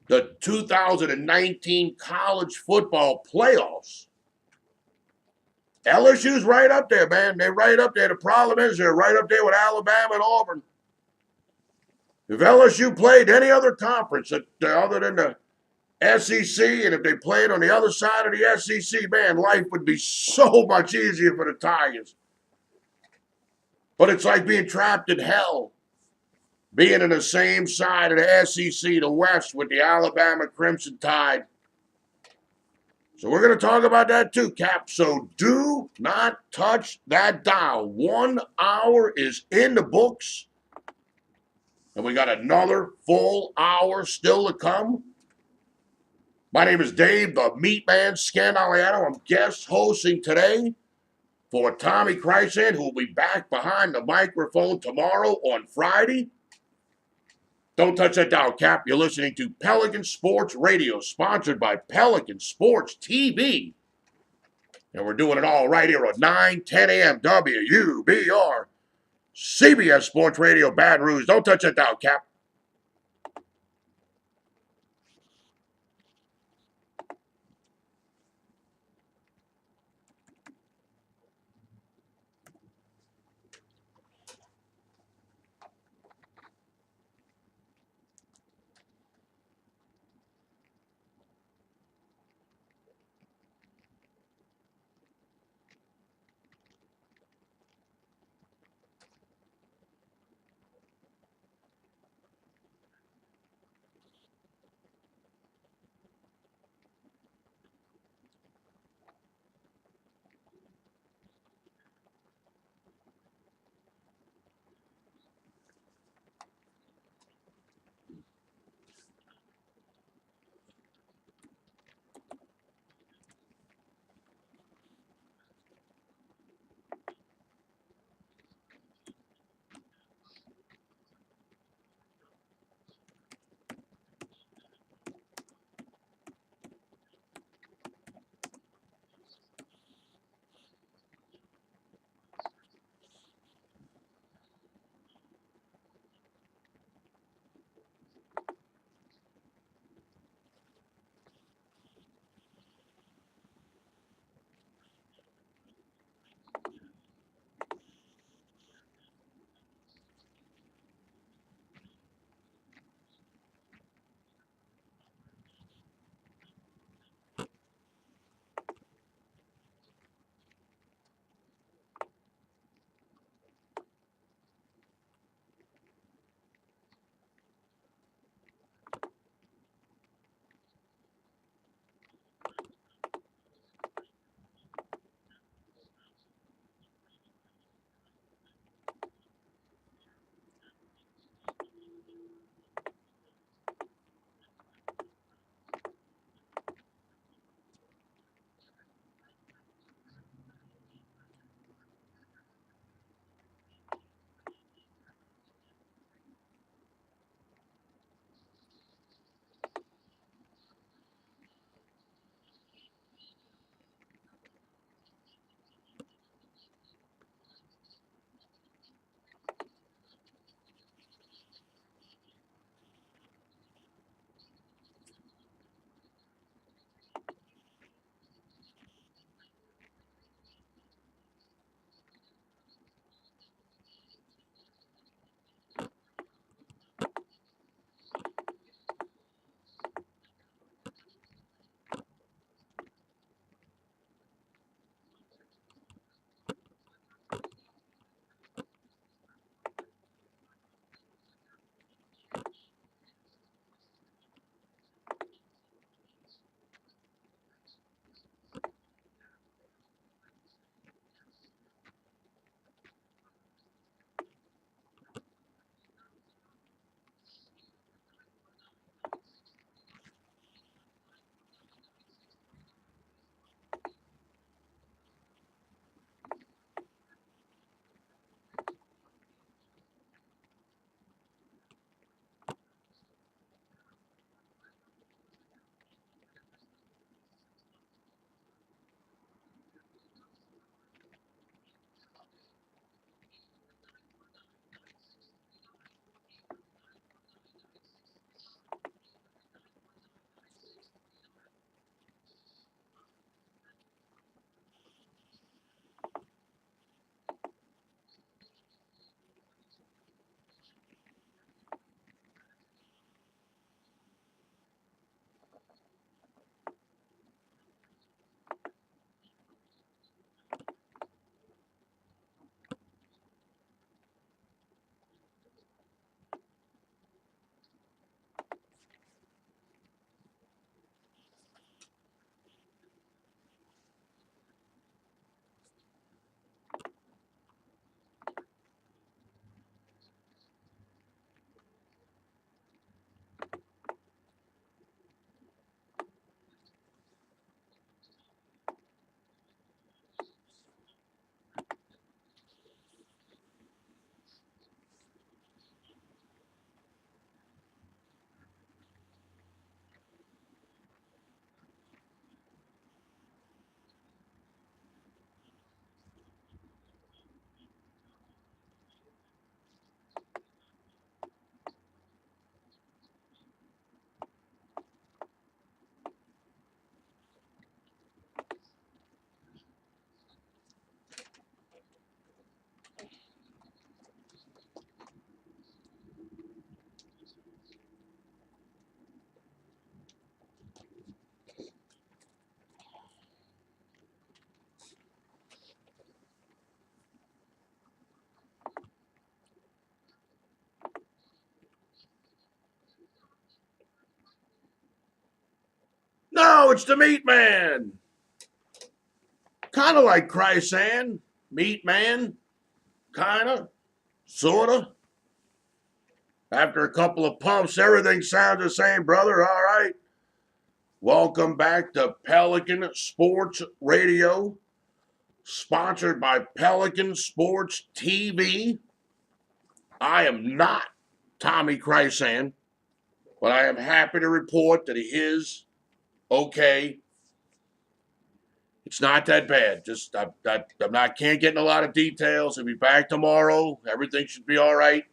the 2019 college football playoffs. LSU's right up there, man. They're right up there. The problem is they're right up there with Alabama and Auburn. If LSU played any other conference other than the SEC, and if they played on the other side of the SEC, man, life would be so much easier for the Tigers. But it's like being trapped in hell, being in the same side of the SEC, the West, with the Alabama Crimson Tide. So we're going to talk about that too, Cap. So do not touch that dial. 1 hour is in the books. And we got another full hour still to come. My name is Dave, the Meat Man Scandaliano. I'm guest hosting today for Tommy Krysan, who will be back behind the microphone tomorrow on Friday. Don't touch that dial, Cap. You're listening to Pelican Sports Radio, sponsored by Pelican Sports TV. And we're doing it all right here on 910 AM WUBR CBS Sports Radio, Baton Rouge. Don't touch that dial, Cap. it's the Meat Man. Kind of like Chrysan, Meat Man, kind of, sort of. After a couple of pumps, everything sounds the same, brother. All right. Welcome back to Pelican Sports Radio, sponsored by Pelican Sports TV. I am not Tommy Chrysan, but I am happy to report that he is okay. It's not that bad. Just can't get in a lot of details. He'll be back tomorrow. Everything should be all right.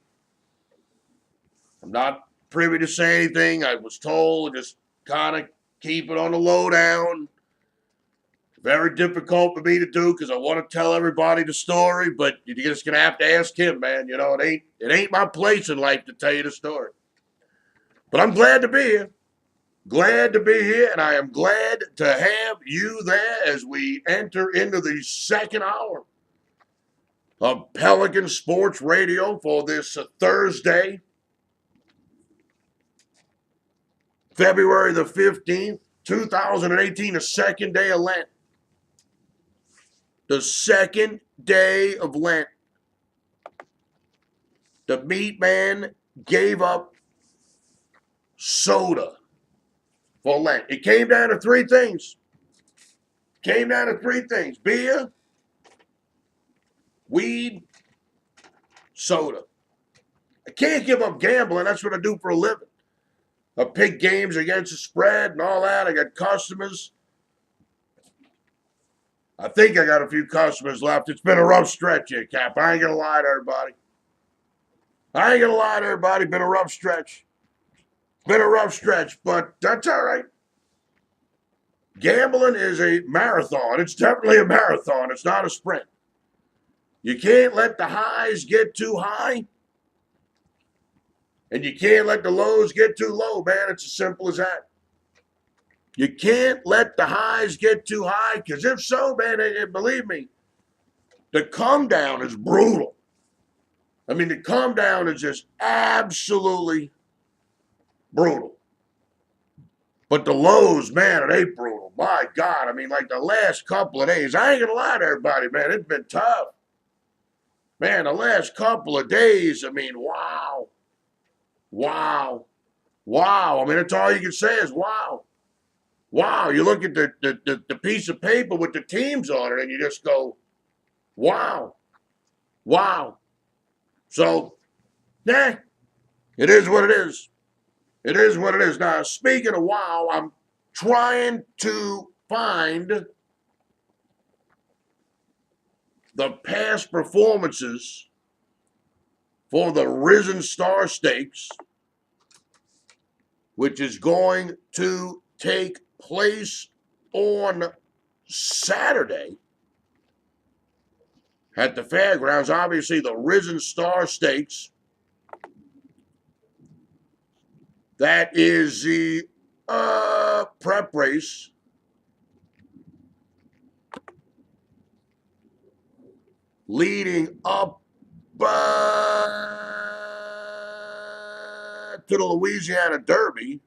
I'm not privy to say anything. I was told just kind of keep it on the lowdown. Very difficult for me to do because I want to tell everybody the story, but you're just gonna have to ask him, man. You know, it ain't my place in life to tell you the story. But I'm glad to be here. Glad to be here, and I am glad to have you there as we enter into the second hour of Pelican Sports Radio for this Thursday, February the 15th, 2018, the second day of Lent. The second day of Lent. The Meat Man gave up soda for Lent. It came down to three things. Beer, weed, soda. I can't give up gambling. That's what I do for a living. I pick games against the spread and all that. I got customers. I think I got a few customers left. It's been a rough stretch here, Cap. I ain't going to lie to everybody. Been a rough stretch. But that's all right. Gambling is a marathon. It's definitely a marathon. It's not a sprint. You can't let the highs get too high, and you can't let the lows get too low, man. It's as simple as that. You can't let the highs get too high, because if so, man, believe me, the come down is brutal. I mean, the come down is just absolutely brutal. But the lows, man, are they brutal. My God, I mean, like the last couple of days, I ain't going to lie to everybody, man, it's been tough. Man, the last couple of days, I mean, wow. I mean, that's all you can say is wow. Wow, you look at the piece of paper with the teams on it, and you just go, wow. So, yeah, it is what it is. Now, speaking of wow, I'm trying to find the past performances for the Risen Star Stakes, which is going to take place on Saturday at the fairgrounds. Obviously, the Risen Star Stakes. That is the prep race leading up to the Louisiana Derby.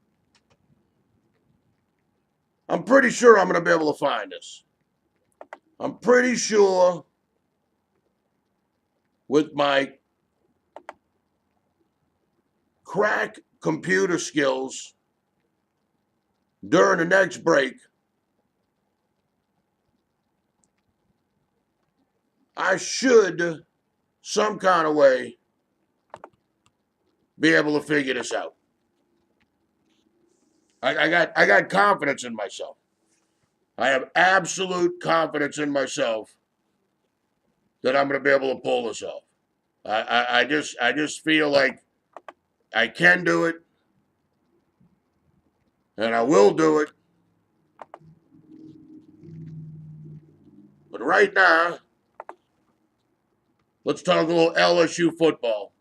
I'm pretty sure I'm going to be able to find this. I'm pretty sure with my crack computer skills during the next break, I should some kind of way be able to figure this out. I got confidence in myself. I have absolute confidence in myself that I'm going to be able to pull this off. I just feel like I can do it, and I will do it. But right now, let's talk a little LSU football.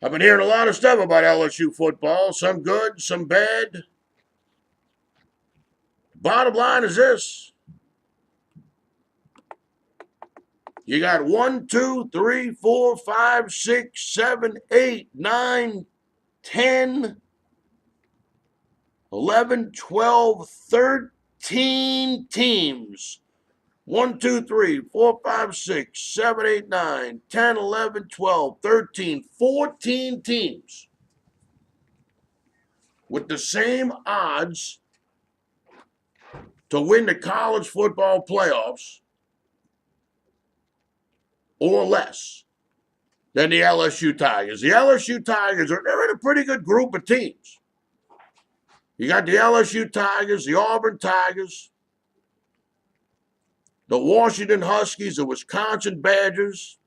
I've been hearing a lot of stuff about LSU football, some good, some bad. Bottom line is this. You got 1, 2, 3, 4, 5, 6, 7, 8, 9, 10 11, 12, 13 teams. 1, 2, 3, 4, 5, 6, 7, 8, 9, 10, 11, 12, 13, 14 teams with the same odds to win the college football playoffs or less than the LSU Tigers. The LSU Tigers they're in a pretty good group of teams. You got the LSU Tigers, the Auburn Tigers, the Washington Huskies, the Wisconsin Badgers,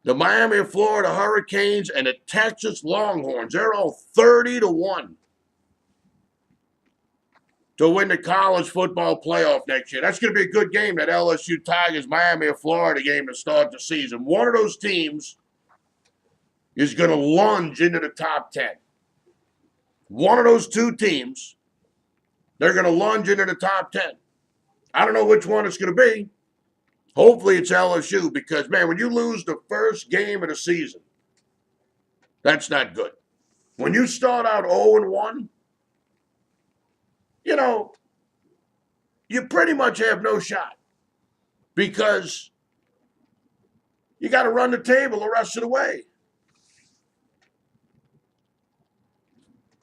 the Miami and Florida Hurricanes, and the Texas Longhorns. They're all 30-1 to win the college football playoff next year. That's going to be a good game, that LSU Tigers, Miami and Florida game to start the season. One of those teams is going to lunge into the top 10. One of those two teams, they're going to lunge into the top 10. I don't know which one it's going to be. Hopefully it's LSU because, man, when you lose the first game of the season, that's not good. When you start out 0-1, you pretty much have no shot because you got to run the table the rest of the way.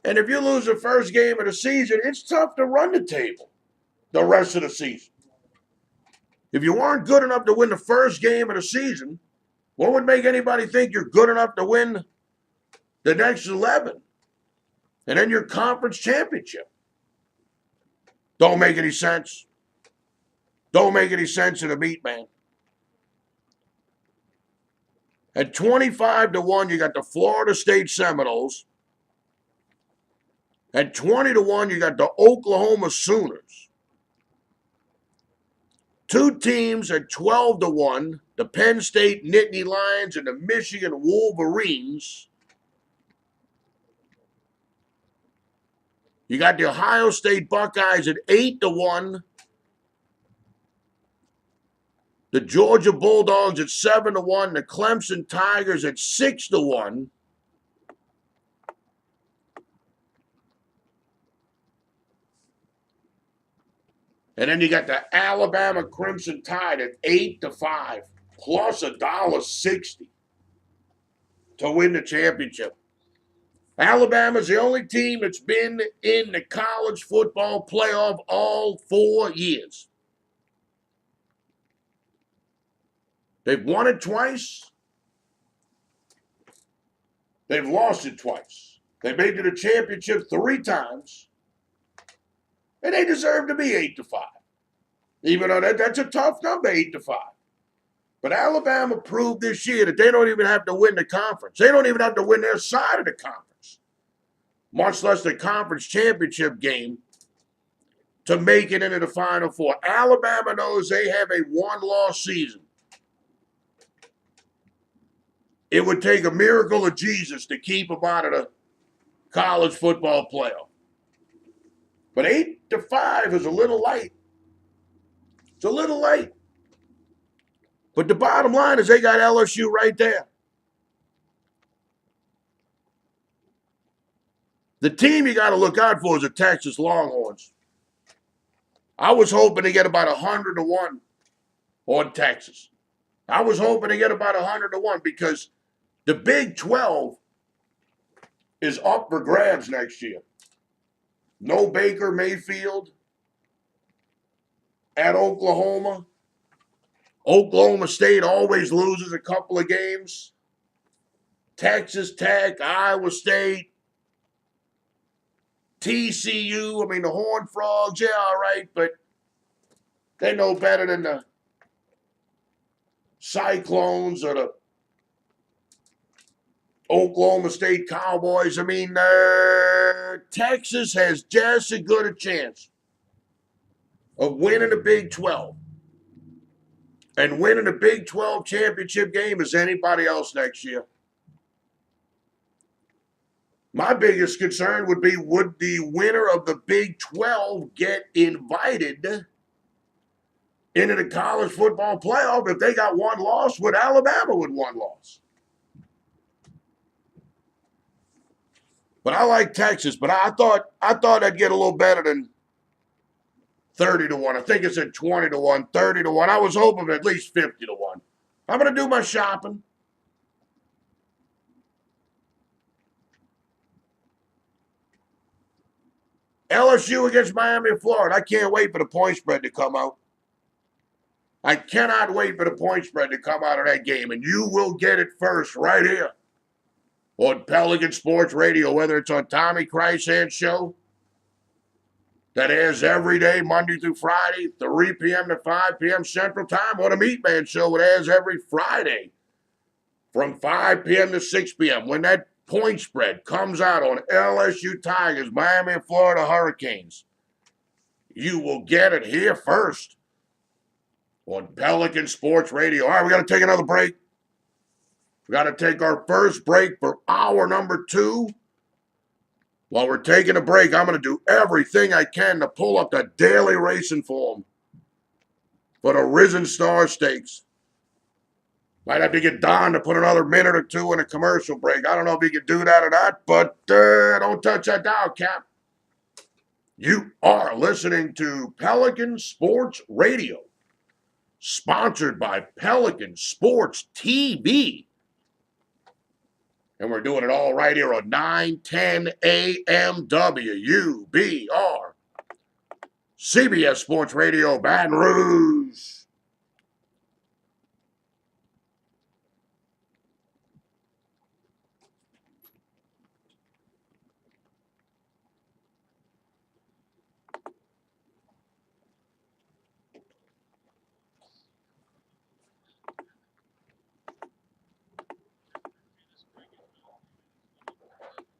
And if you lose the first game of the season, it's tough to run the table the rest of the season. If you weren't good enough to win the first game of the season, what would make anybody think you're good enough to win the next 11? And then your conference championship. Don't make any sense. Don't make any sense in a meat, man. At 25-1, you got the Florida State Seminoles. At 20-1, you got the Oklahoma Sooners. Two teams at 12-1, the Penn State Nittany Lions and the Michigan Wolverines. You got the Ohio State Buckeyes at 8-1. The Georgia Bulldogs at 7-1. The Clemson Tigers at 6-1. And then you got the Alabama Crimson Tide at 8-5, plus $1.60 to win the championship. Alabama's the only team that's been in the college football playoff all 4 years. They've won it twice. They've lost it twice. They made it a championship 3 times. And they deserve to be 8-5. Even though that's a tough number, 8-5. But Alabama proved this year that they don't even have to win the conference. They don't even have to win their side of the conference, much less the conference championship game, to make it into the Final Four. Alabama knows they have a 1-loss season. It would take a miracle of Jesus to keep them out of the college football playoff. But 8-5 is a little light. It's a little light. But the bottom line is they got LSU right there. The team you got to look out for is the Texas Longhorns. I was hoping to get about 100-1 on Texas. I was hoping to get about 100-1 because the Big 12 is up for grabs next year. No Baker Mayfield at Oklahoma. Oklahoma State always loses a couple of games. Texas Tech, Iowa State, TCU, the Horned Frogs, yeah, all right, but they know better than the Cyclones or the Oklahoma State Cowboys. Texas has just as good a chance of winning the Big 12 and winning the Big 12 championship game as anybody else next year. My biggest concern would be, would the winner of the Big 12 get invited into the college football playoff if they got 1 loss? Would Alabama with 1 loss? But I like Texas. But I thought I'd get a little better than 30-1. I think it's at 20-1, 30-1. I was hoping for at least 50-1. I'm going to do my shopping. LSU against Miami of Florida. I can't wait for the point spread to come out. I cannot wait for the point spread to come out of that game, and you will get it first right here on Pelican Sports Radio, whether it's on Tommy Chrysan's show that airs every day, Monday through Friday, 3 p.m. to 5 p.m. Central Time, or the Meat Man show that airs every Friday from 5 p.m. to 6 p.m. When that point spread comes out on LSU Tigers, Miami and Florida Hurricanes, you will get it here first on Pelican Sports Radio. All right, we got to take another break. We got to take our first break for hour number 2. While we're taking a break, I'm going to do everything I can to pull up the daily racing form for the Risen Star Stakes. Might have to get Don to put another minute or 2 in a commercial break. I don't know if he can do that or not, but don't touch that dial, Cap. You are listening to Pelican Sports Radio, sponsored by Pelican Sports TV. And we're doing it all right here on 910 AM WUBR CBS Sports Radio, Baton Rouge.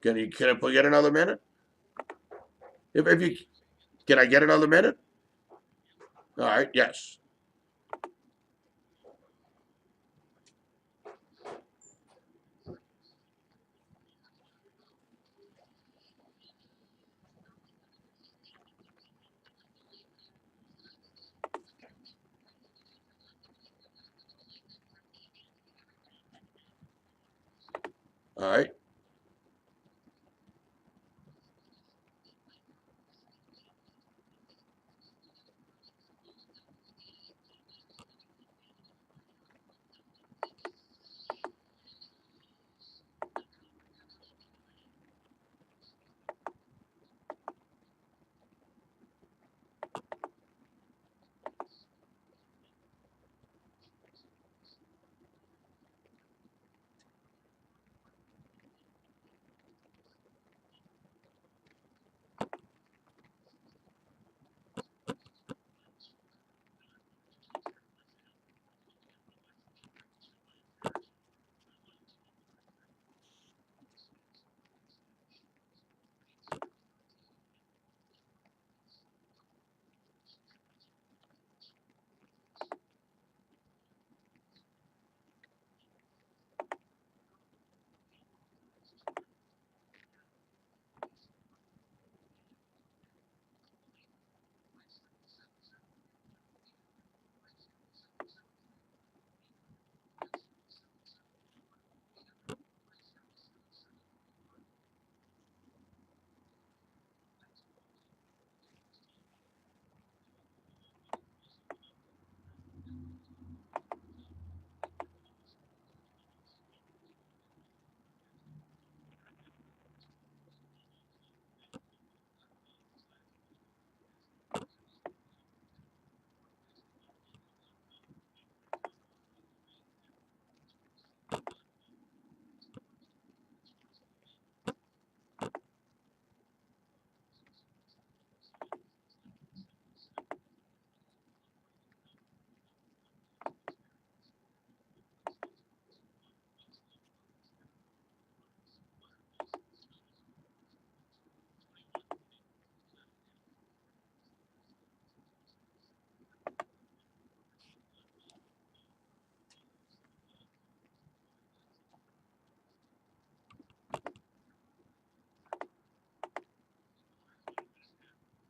Can I get another minute? If you can, I get another minute? All right. Yes. All right.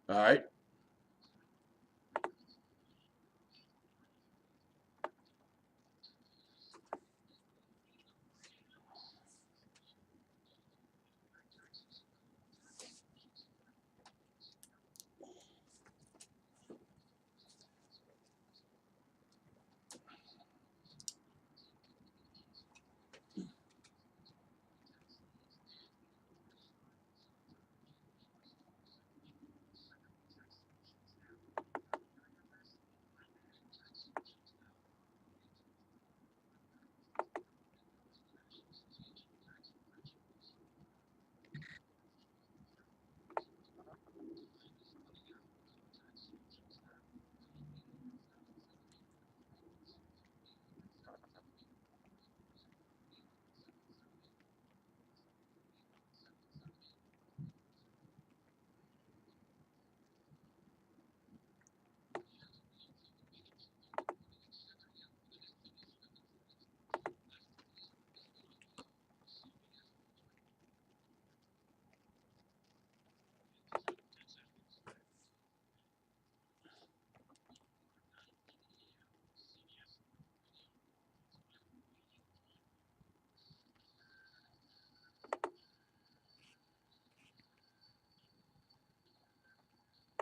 All right.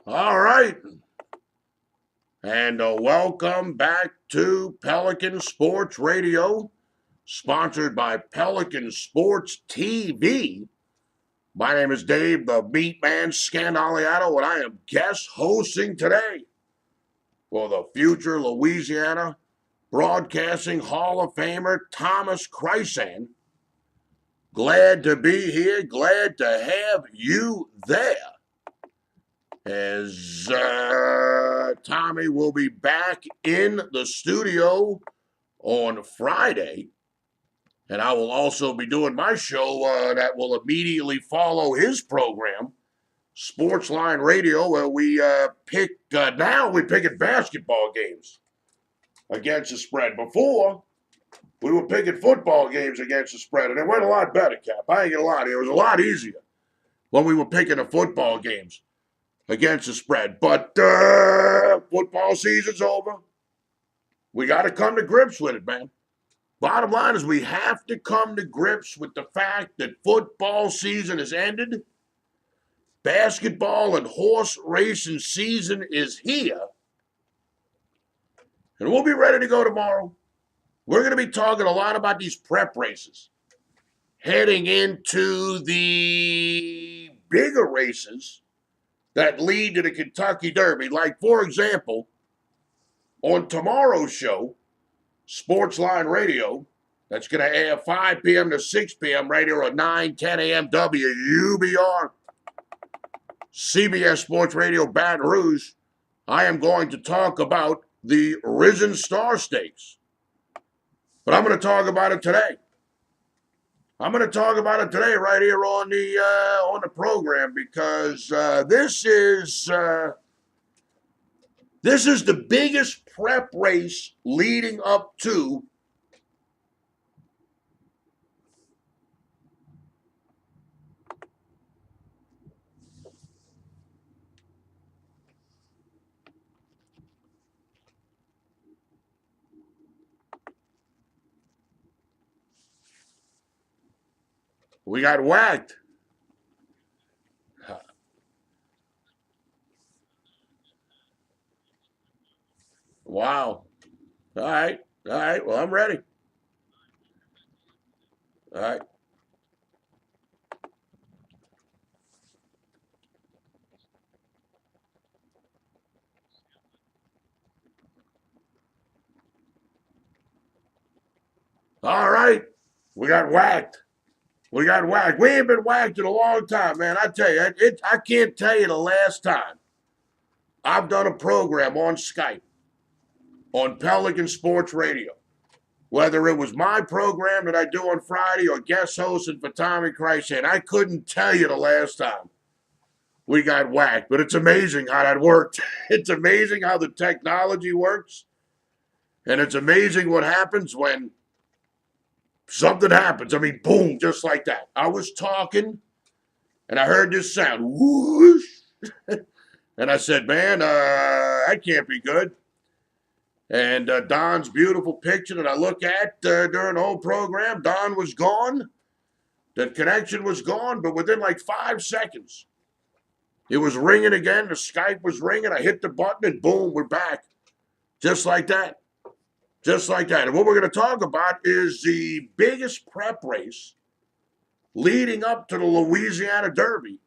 All right. And welcome back to Pelican Sports Radio, sponsored by Pelican Sports TV. My name is Dave, the Beat Man Scandaliato, and I am guest hosting today for the future Louisiana Broadcasting Hall of Famer Thomas Chrysan. Glad to be here, glad to have you there. As Tommy will be back in the studio on Friday. And I will also be doing my show that will immediately follow his program, Sportsline Radio, where we now we pick at basketball games against the spread. Before, we were picking football games against the spread, and it went a lot better, Cap. I ain't gonna lie to you. It was a lot easier when we were picking the football games against the spread. But football season's over. We got to come to grips with it, man. Bottom line is we have to come to grips with the fact that football season has ended. Basketball and horse racing season is here. And we'll be ready to go tomorrow. We're going to be talking a lot about these prep races. Heading into the bigger races that lead to the Kentucky Derby. Like, for example, on tomorrow's show, Sportsline Radio, that's going to air 5 p.m. to 6 p.m. right here on 910 AM WUBR CBS Sports Radio Baton Rouge. I am going to talk about the Risen Star Stakes. But I'm going to talk about it today. I'm going to talk about it today right here on the program because this is the biggest prep race leading up to we got whacked. Wow. All right. Well, I'm ready. All right. All right. We got whacked. We ain't been whacked in a long time, man. I tell you, I can't tell you the last time I've done a program on Skype on Pelican Sports Radio. Whether it was my program that I do on Friday or guest hosting for Tommy Chrysan, I couldn't tell you the last time we got whacked. But it's amazing how that worked. It's amazing how the technology works. And it's amazing what happens when something happens. I mean, boom, just like that. I was talking, and I heard this sound, whoosh. And I said, man, that can't be good. And Don's beautiful picture that I look at during the whole program, Don was gone. The connection was gone, but within like 5 seconds, it was ringing again. The Skype was ringing. I hit the button, and boom, we're back. Just like that. Just like that. And what we're going to talk about is the biggest prep race leading up to the Louisiana Derby.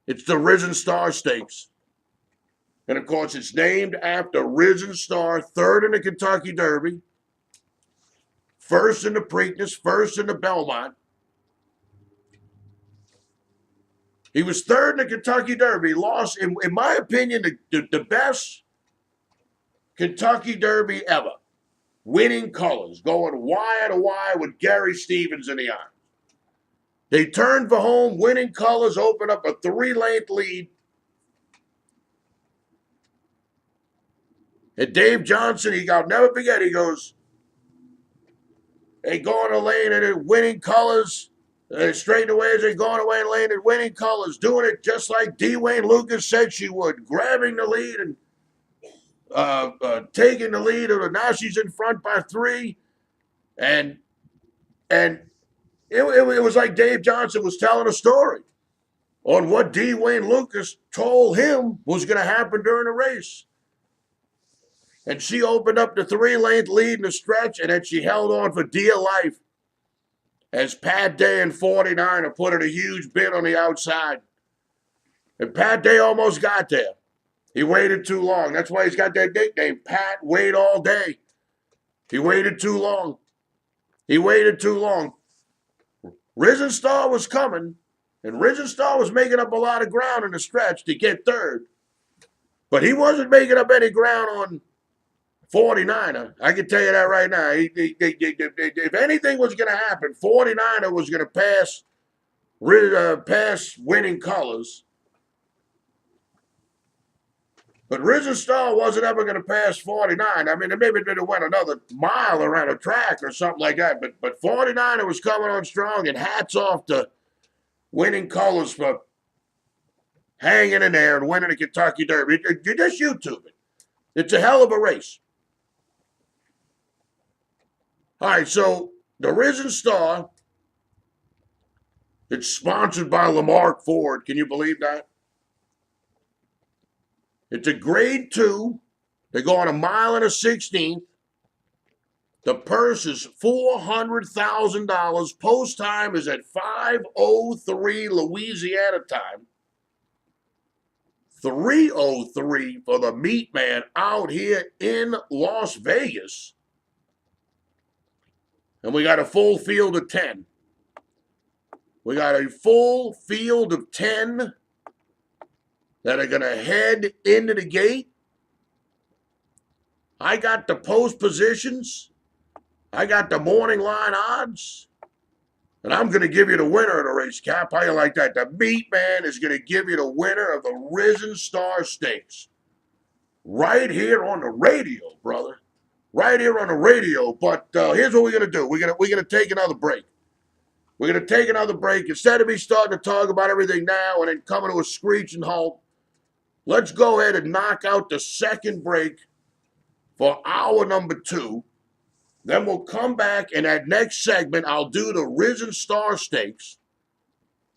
It's the Risen Star Stakes. And, of course, it's named after Risen Star, third in the Kentucky Derby, first in the Preakness, first in the Belmont. He was third in the Kentucky Derby, lost, in my opinion, the best Kentucky Derby ever. Winning colors, going wire to wire with Gary Stevens in the arm. They turned for home, winning colors, opened up a 3-length lead. And Dave Johnson, I'll never forget, he goes, they go in the lane and they're winning colors. Straight away as they're going away in the lane and winning colors, doing it just like Dwayne Lucas said she would, grabbing the lead and taking the lead. Now she's in front by 3. And it was like Dave Johnson was telling a story. on what D. Wayne Lucas told him was going to happen during the race. And she opened up the 3-length lead in the stretch, and then she held on for dear life as Pat Day and 49er put in a huge bid on the outside. And Pat Day almost got there. He waited too long. That's why he's got that nickname, Pat Wait All Day. He waited too long. He waited too long. Risen Star was coming, and Risen Star was making up a lot of ground in the stretch to get third. But he wasn't making up any ground on 49er. I can tell you that right now. If anything was going to happen, 49er was going to pass Winning Colors. But Risen Star wasn't ever going to pass 49. I mean, maybe they'd have went another mile around a track or something like that. But 49er was coming on strong, and hats off to Winning Colors for hanging in there and winning the Kentucky Derby. You just YouTube it. It's a hell of a race. All right, so the Risen Star, it's sponsored by Lamarck Ford. Can you believe that? It's a grade 2. They go on a mile and a 16th. The purse is $400,000. Post time is at 5:03 Louisiana time. 3:03 for the meat man out here in Las Vegas. And we got a full field of 10. We got a full field of 10 that are going to head into the gate. I got the post positions. I got the morning line odds. And I'm going to give you the winner of the race, Cap. How you like that? The meat man is going to give you the winner of the Risen Star Stakes. Right here on the radio, brother. Right here on the radio. But here's what we're going to do. We're going to take another break. We're going to take another break. Instead of me starting to talk about everything now and then coming to a screeching halt, let's go ahead and knock out the second break for hour number 2. Then we'll come back, and that next segment, I'll do the Risen Star Stakes.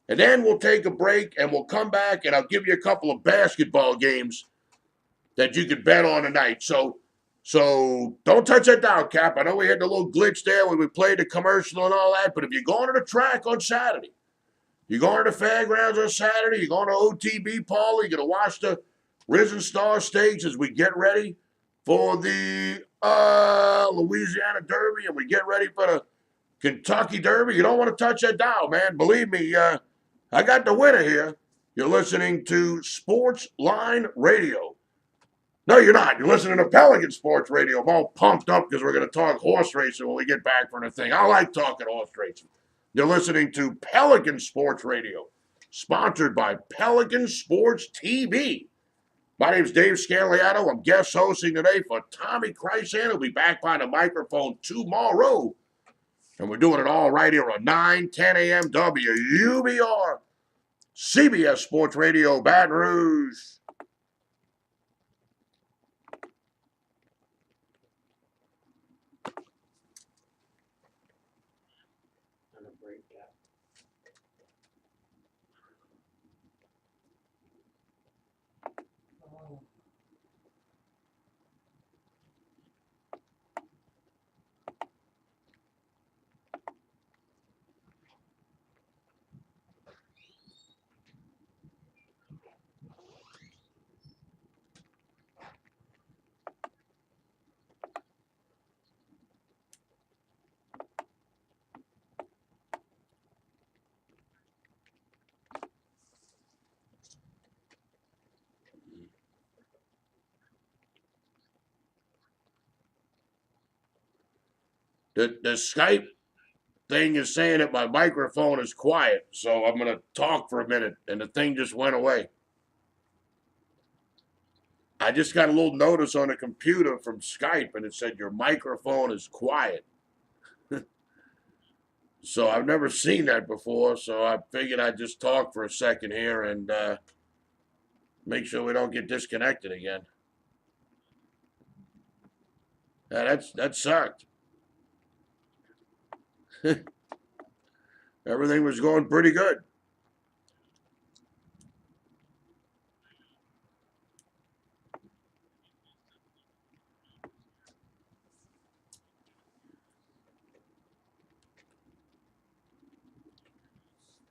And then we'll take a break, and we'll come back, and I'll give you a couple of basketball games that you can bet on tonight. So don't touch that down, Cap. I know we had the little glitch there when we played the commercial and all that, but if you're going to the track on Saturday, you're going to the fairgrounds on Saturday, you're going to OTB, Paul, you're going to watch the Risen Star Stakes as we get ready for the Louisiana Derby and we get ready for the Kentucky Derby. You don't want to touch that dial, man. Believe me, I got the winner here. You're listening to Sports Line Radio. No, you're not. You're listening to Pelican Sports Radio. I'm all pumped up because we're going to talk horse racing when we get back from the thing. I like talking horse racing. You're listening to Pelican Sports Radio, sponsored by Pelican Sports TV. My name's Dave Scaliato. I'm guest hosting today for Tommy Chrysan. He'll be back behind the microphone tomorrow. And we're doing it all right here on 910 AM WUBR CBS Sports Radio, Baton Rouge. The Skype thing is saying that my microphone is quiet, so I'm going to talk for a minute, and the thing just went away. I just got a little notice on the computer from Skype, and it said your microphone is quiet. So I've never seen that before, so I figured I'd just talk for a second here and make sure we don't get disconnected again. Yeah, that sucked. Everything was going pretty good.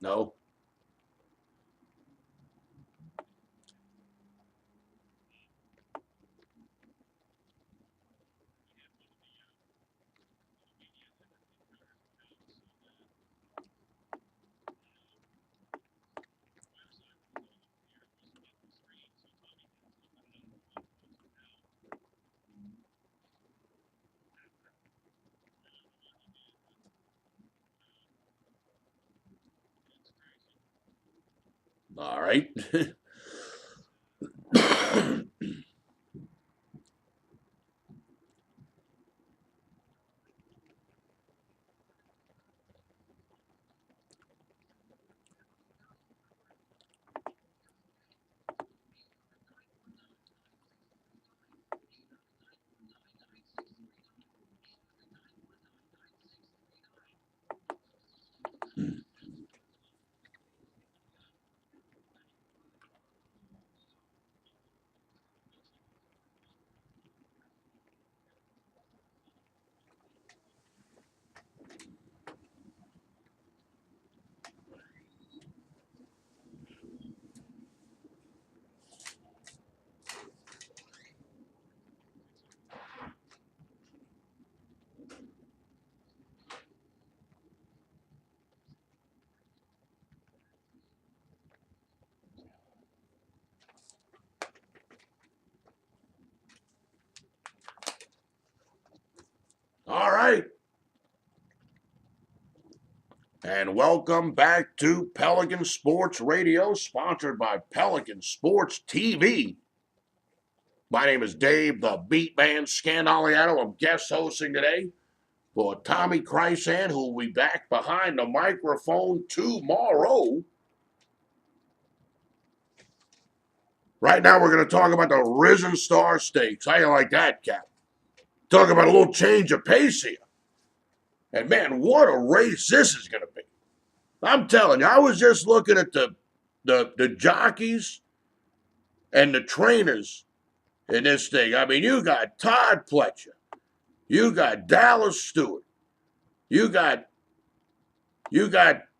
No. All right. All right. And welcome back to Pelican Sports Radio, sponsored by Pelican Sports TV. My name is Dave, the Beat Man Scandaliano. I'm guest hosting today for Tommy Krysan, who will be back behind the microphone tomorrow. Right now, we're going to talk about the Risen Star Stakes. How you like that, Cap? Talk about a little change of pace here. And man, what a race this is going to be. I'm telling you, I was just looking at the jockeys and the trainers in this thing. I mean, you got Todd Pletcher, you got Dallas Stewart, you got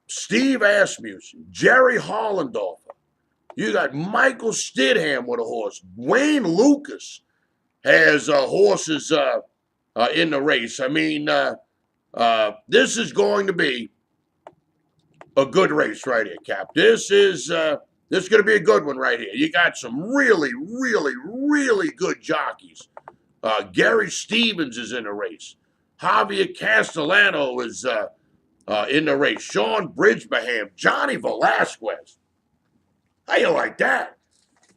Steve Asmussen, Jerry Hollendorfer, you got Michael Stidham with a horse, Wayne Lucas has horses in the race. I mean, this is going to be a good race right here, Cap. This is going to be a good one right here. You got some really, really, really good jockeys. Gary Stevens is in the race. Javier Castellano is in the race. Sean Bridgebaham, Johnny Velasquez. How you like that?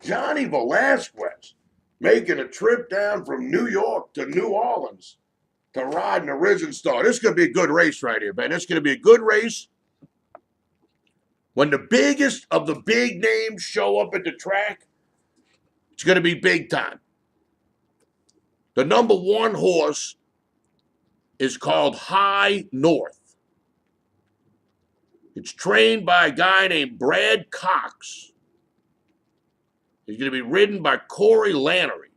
Johnny Velasquez making a trip down from New York to New Orleans to ride in the Risen Star. This is going to be a good race right here, man. It's going to be a good race. When the biggest of the big names show up at the track, it's going to be big time. The number one horse is called High North. It's trained by a guy named Brad Cox. He's going to be ridden by Corey Lannery.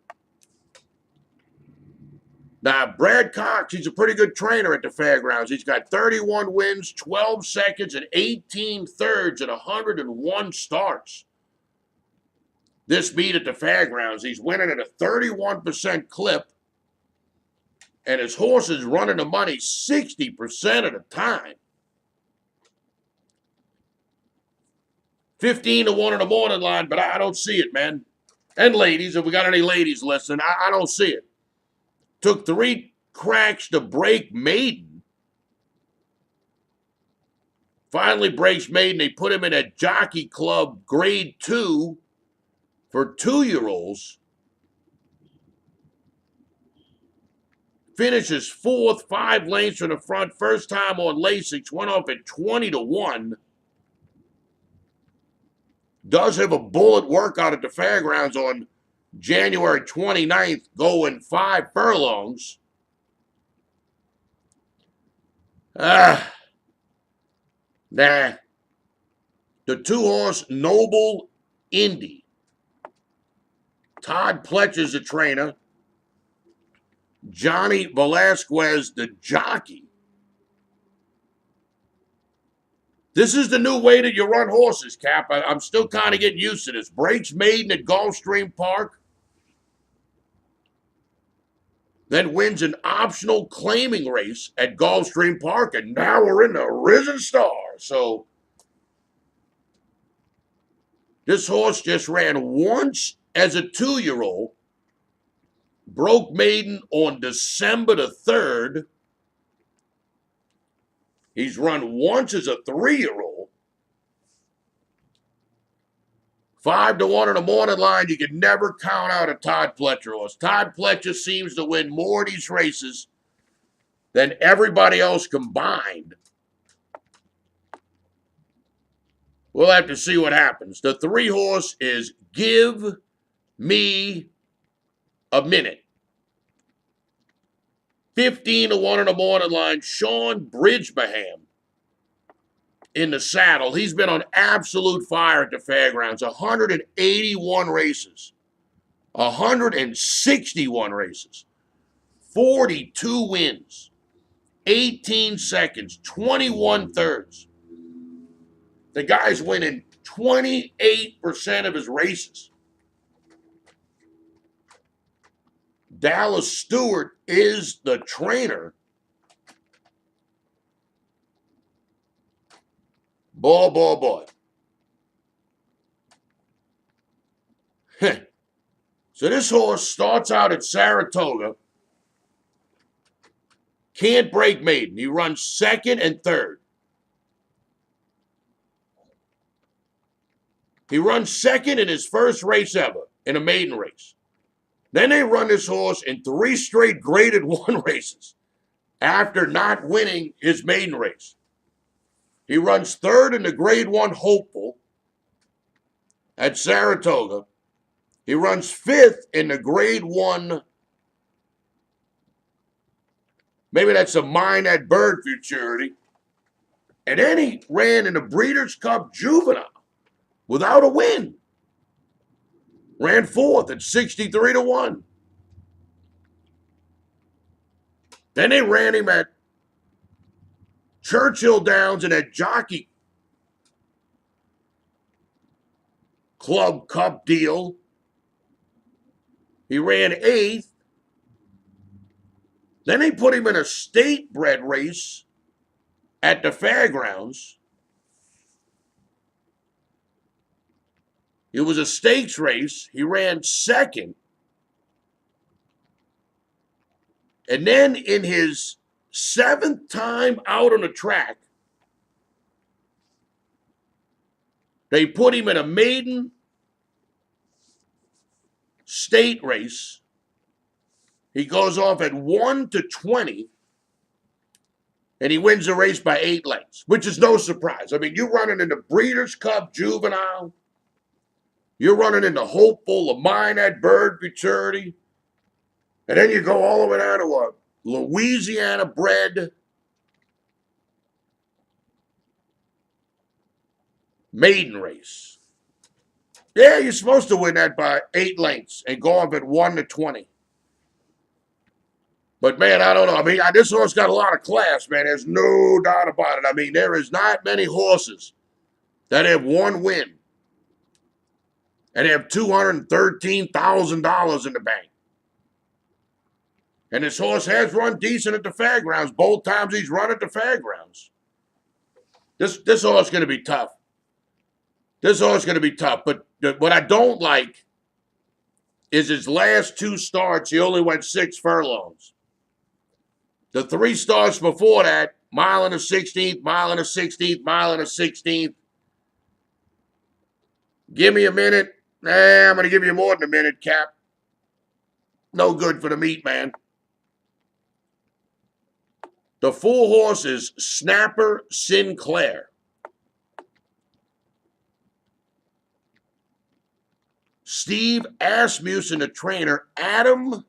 Now, Brad Cox, he's a pretty good trainer at the fairgrounds. He's got 31 wins, 12 seconds, and 18 thirds at 101 starts. This meet at the fairgrounds, he's winning at a 31% clip, and his horse is running the money 60% of the time. 15 to 1 in the morning line, but I don't see it, man. And ladies, if we got any ladies listening, I don't see it. Took 3 cracks to break Maiden. Finally breaks Maiden. They put him in a jockey club grade 2 for 2-year-olds. Finishes 4th, 5 lengths from the front. First time on Lasix. Went off at 20 to 1. Does have a bullet workout at the fairgrounds on January 29th, going 5 furlongs. Nah. The 2-horse Noble Indy. Todd Pletcher's the trainer. Johnny Velasquez, the jockey. This is the new way that you run horses, Cap. I'm still kind of getting used to this. Breaks maiden at Gulfstream Park. Then wins an optional claiming race at Gulfstream Park. And now we're in the Risen Star. So this horse just ran once as a 2-year-old. Broke maiden on December the 3rd. He's run once as a 3-year-old. 5-1 on the morning line. You can never count out a Todd Pletcher horse. Todd Pletcher seems to win more of these races than everybody else combined. We'll have to see what happens. The 3 horse is Give Me a Minute. 15-1 on the morning line. Sean Bridgmaham in the saddle. He's been on absolute fire at the fairgrounds. 181 races. 161 races. 42 wins. 18 seconds. 21 thirds. The guy's winning 28% of his races. Dallas Stewart is the trainer. Boy. So this horse starts out at Saratoga. Can't break maiden. He runs 2nd and 3rd. He runs 2nd in his first race ever, in a maiden race. Then they run this horse in 3 straight graded 1 races after not winning his maiden race. He runs 3rd in the grade 1 Hopeful at Saratoga. He runs 5th in the grade 1, maybe that's a mine at Bird Futurity. And then he ran in the Breeders' Cup Juvenile without a win. Ran 4th at 63-1. Then they ran him at Churchill Downs in that Jockey Club Cup deal. He ran 8th. Then they put him in a state bred race at the fairgrounds. It was a stakes race. He ran 2nd. And then in his 7th time out on the track, they put him in a maiden state race. He goes off at 1-20, and he wins the race by 8 lengths, which is no surprise. I mean, you're running in the Breeders' Cup Juvenile. You're running in the Hopeful, the Mine at Bird Futurity. And then you go all the way down to a Louisiana bred maiden race. Yeah, you're supposed to win that by 8 lengths and go off at 1-20. But, man, I don't know. I mean, this horse got a lot of class, man. There's no doubt about it. I mean, there is not many horses that have 1 win and have $213,000 in the bank. And this horse has run decent at the fairgrounds. Both times he's run at the fairgrounds. This horse is going to be tough. This horse is going to be tough. But what I don't like is his last 2 starts, he only went 6 furlongs. The 3 starts before that, mile and a 16th, mile and a 16th, mile and a 16th. Give me a minute. I'm going to give you more than a minute, Cap. No good for the meat, man. The 4 horse is Snapper Sinclair. Steve Asmussen, the trainer. Adam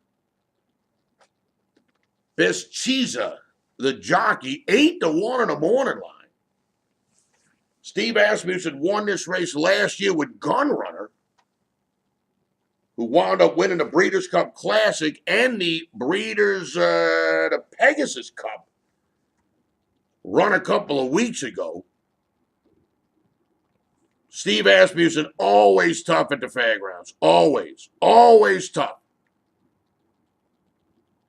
Beschiza, the jockey. 8-1 on the morning line. Steve Asmussen won this race last year with Gunrunner, who wound up winning the Breeders' Cup Classic and the the Pegasus Cup, run a couple of weeks ago. Steve Asmussen, always tough at the fairgrounds. Always. Always tough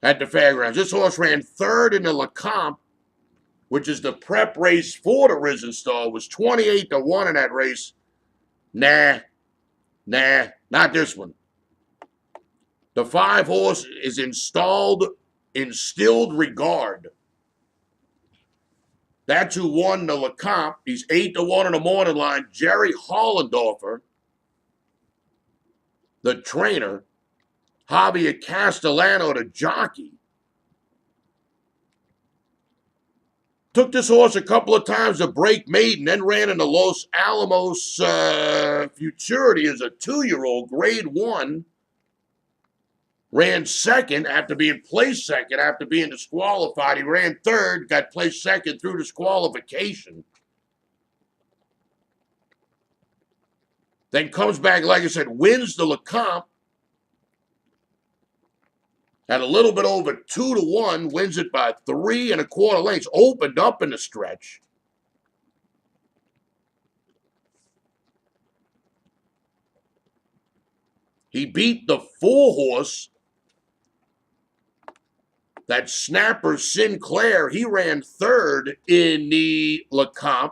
at the fairgrounds. This horse ran third in the Lecomte, which is the prep race for the Risen Star. Was 28-1 in that race. Nah, not this one. The 5 horse is instilled regard. That's who won the Lecomte. He's 8-1 in the morning line. Jerry Hollendorfer, the trainer. Javier Castellano, the jockey. Took this horse a couple of times to break maiden, then ran in the Los Alamos Futurity as a 2-year-old, grade 1. Ran second after being placed second after being disqualified. He ran third, got placed second through disqualification. Then comes back, like I said, wins the Lecomte. Had a little bit over 2-1, wins it by 3 1/4 lengths. Opened up in the stretch. He beat the 4 horse, that Snapper Sinclair. He ran third in the Lecomte.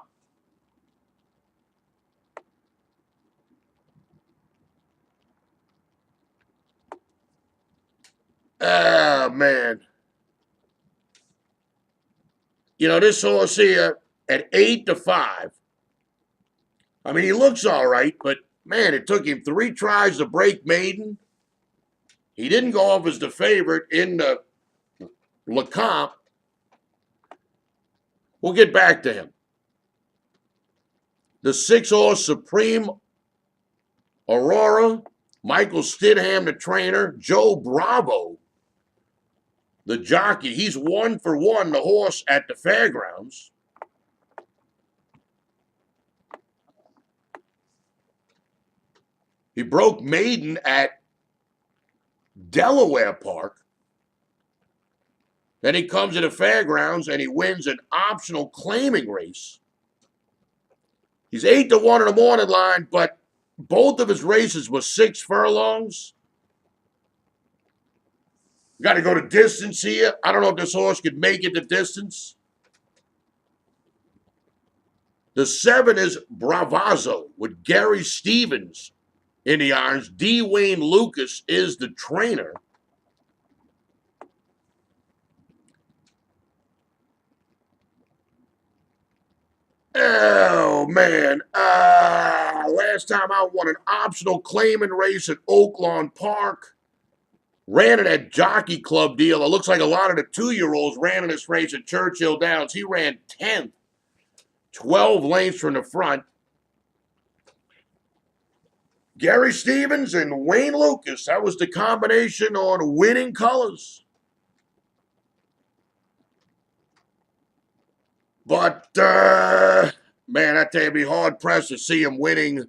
Oh, man. You know, this horse here at 8-5. I mean, he looks all right, but, man, it took him 3 tries to break maiden. He didn't go off as the favorite in the Lecomte. We'll get back to him. The 6 horse Supreme Aurora, Michael Stidham, the trainer, Joe Bravo, the jockey. He's 1-for-1, the horse at the fairgrounds. He broke maiden at Delaware Park. Then he comes to the fairgrounds and he wins an optional claiming race. He's 8-1 in the morning line, but both of his races were 6 furlongs. Got to go to distance here. I don't know if this horse could make it the distance. The 7 is Bravazzo with Gary Stevens in the irons. D. Wayne Lucas is the trainer. Oh, man. Last time I won an optional claiming race at Oaklawn Park. Ran in that Jockey Club deal. It looks like a lot of the 2-year-olds ran in this race at Churchill Downs. He ran 10th, 12 lengths from the front. Gary Stevens and Wayne Lucas. That was the combination on winning colors. But, man, I tell you, it'd be hard-pressed to see him winning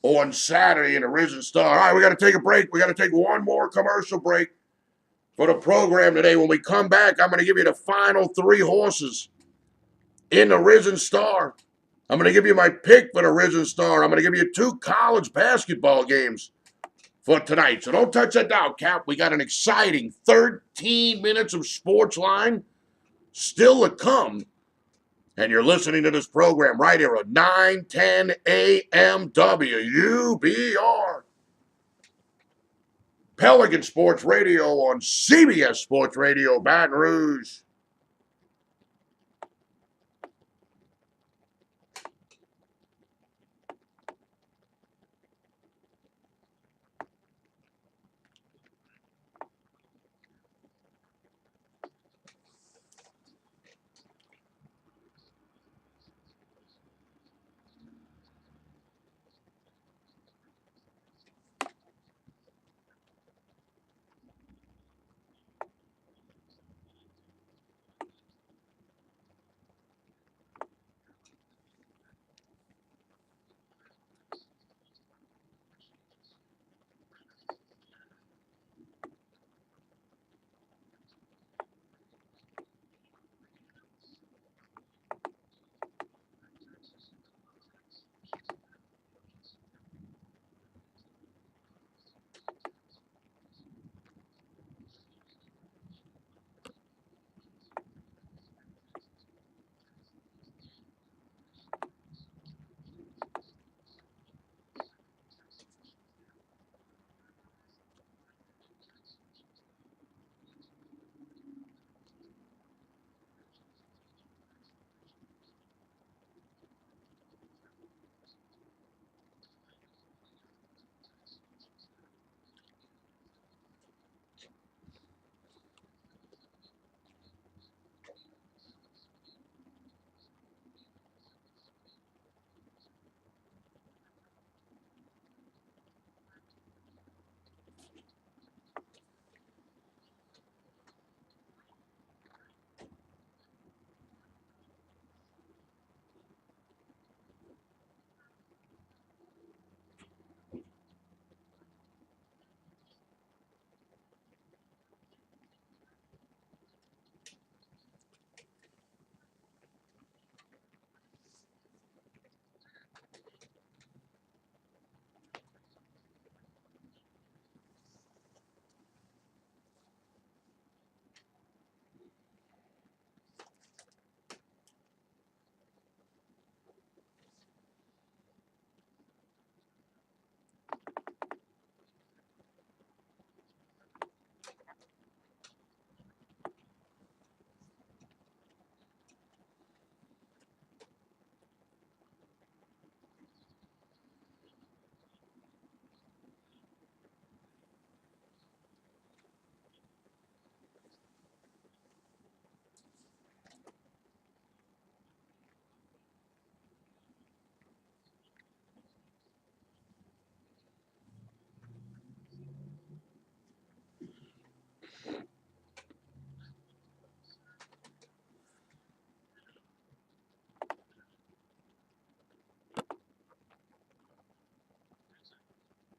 on Saturday in the Risen Star. All right, we got to take a break. We got to take one more commercial break for the program today. When we come back, I'm going to give you the final 3 horses in the Risen Star. I'm going to give you my pick for the Risen Star. I'm going to give you 2 college basketball games for tonight. So don't touch that dial, Cap. We got an exciting 13 minutes of sports line still to come. And you're listening to this program right here at 910 AM WUBR. Pelican Sports Radio on CBS Sports Radio, Baton Rouge.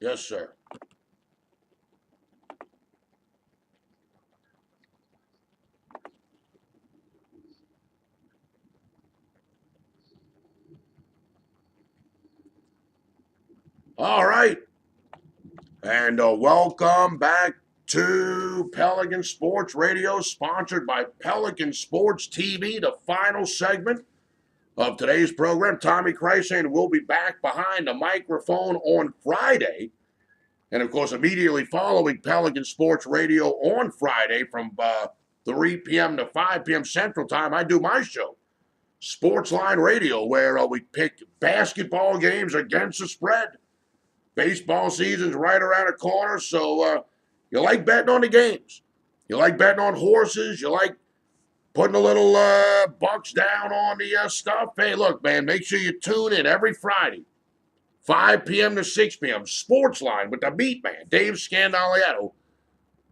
Yes, sir. All right. And welcome back to Pelican Sports Radio, sponsored by Pelican Sports TV, the final segment of today's program. Tommy Krysan will be back behind the microphone on Friday. And, of course, immediately following Pelican Sports Radio on Friday from 3 p.m. to 5 p.m. Central Time, I do my show, Sportsline Radio, where we pick basketball games against the spread. Baseball season's right around the corner, so you like betting on the games. You like betting on horses. You like putting a little bucks down on the stuff. Hey, look, man, make sure you tune in every Friday, 5 p.m. to 6 p.m. Sportsline with the Meat Man, Dave Scandaliato,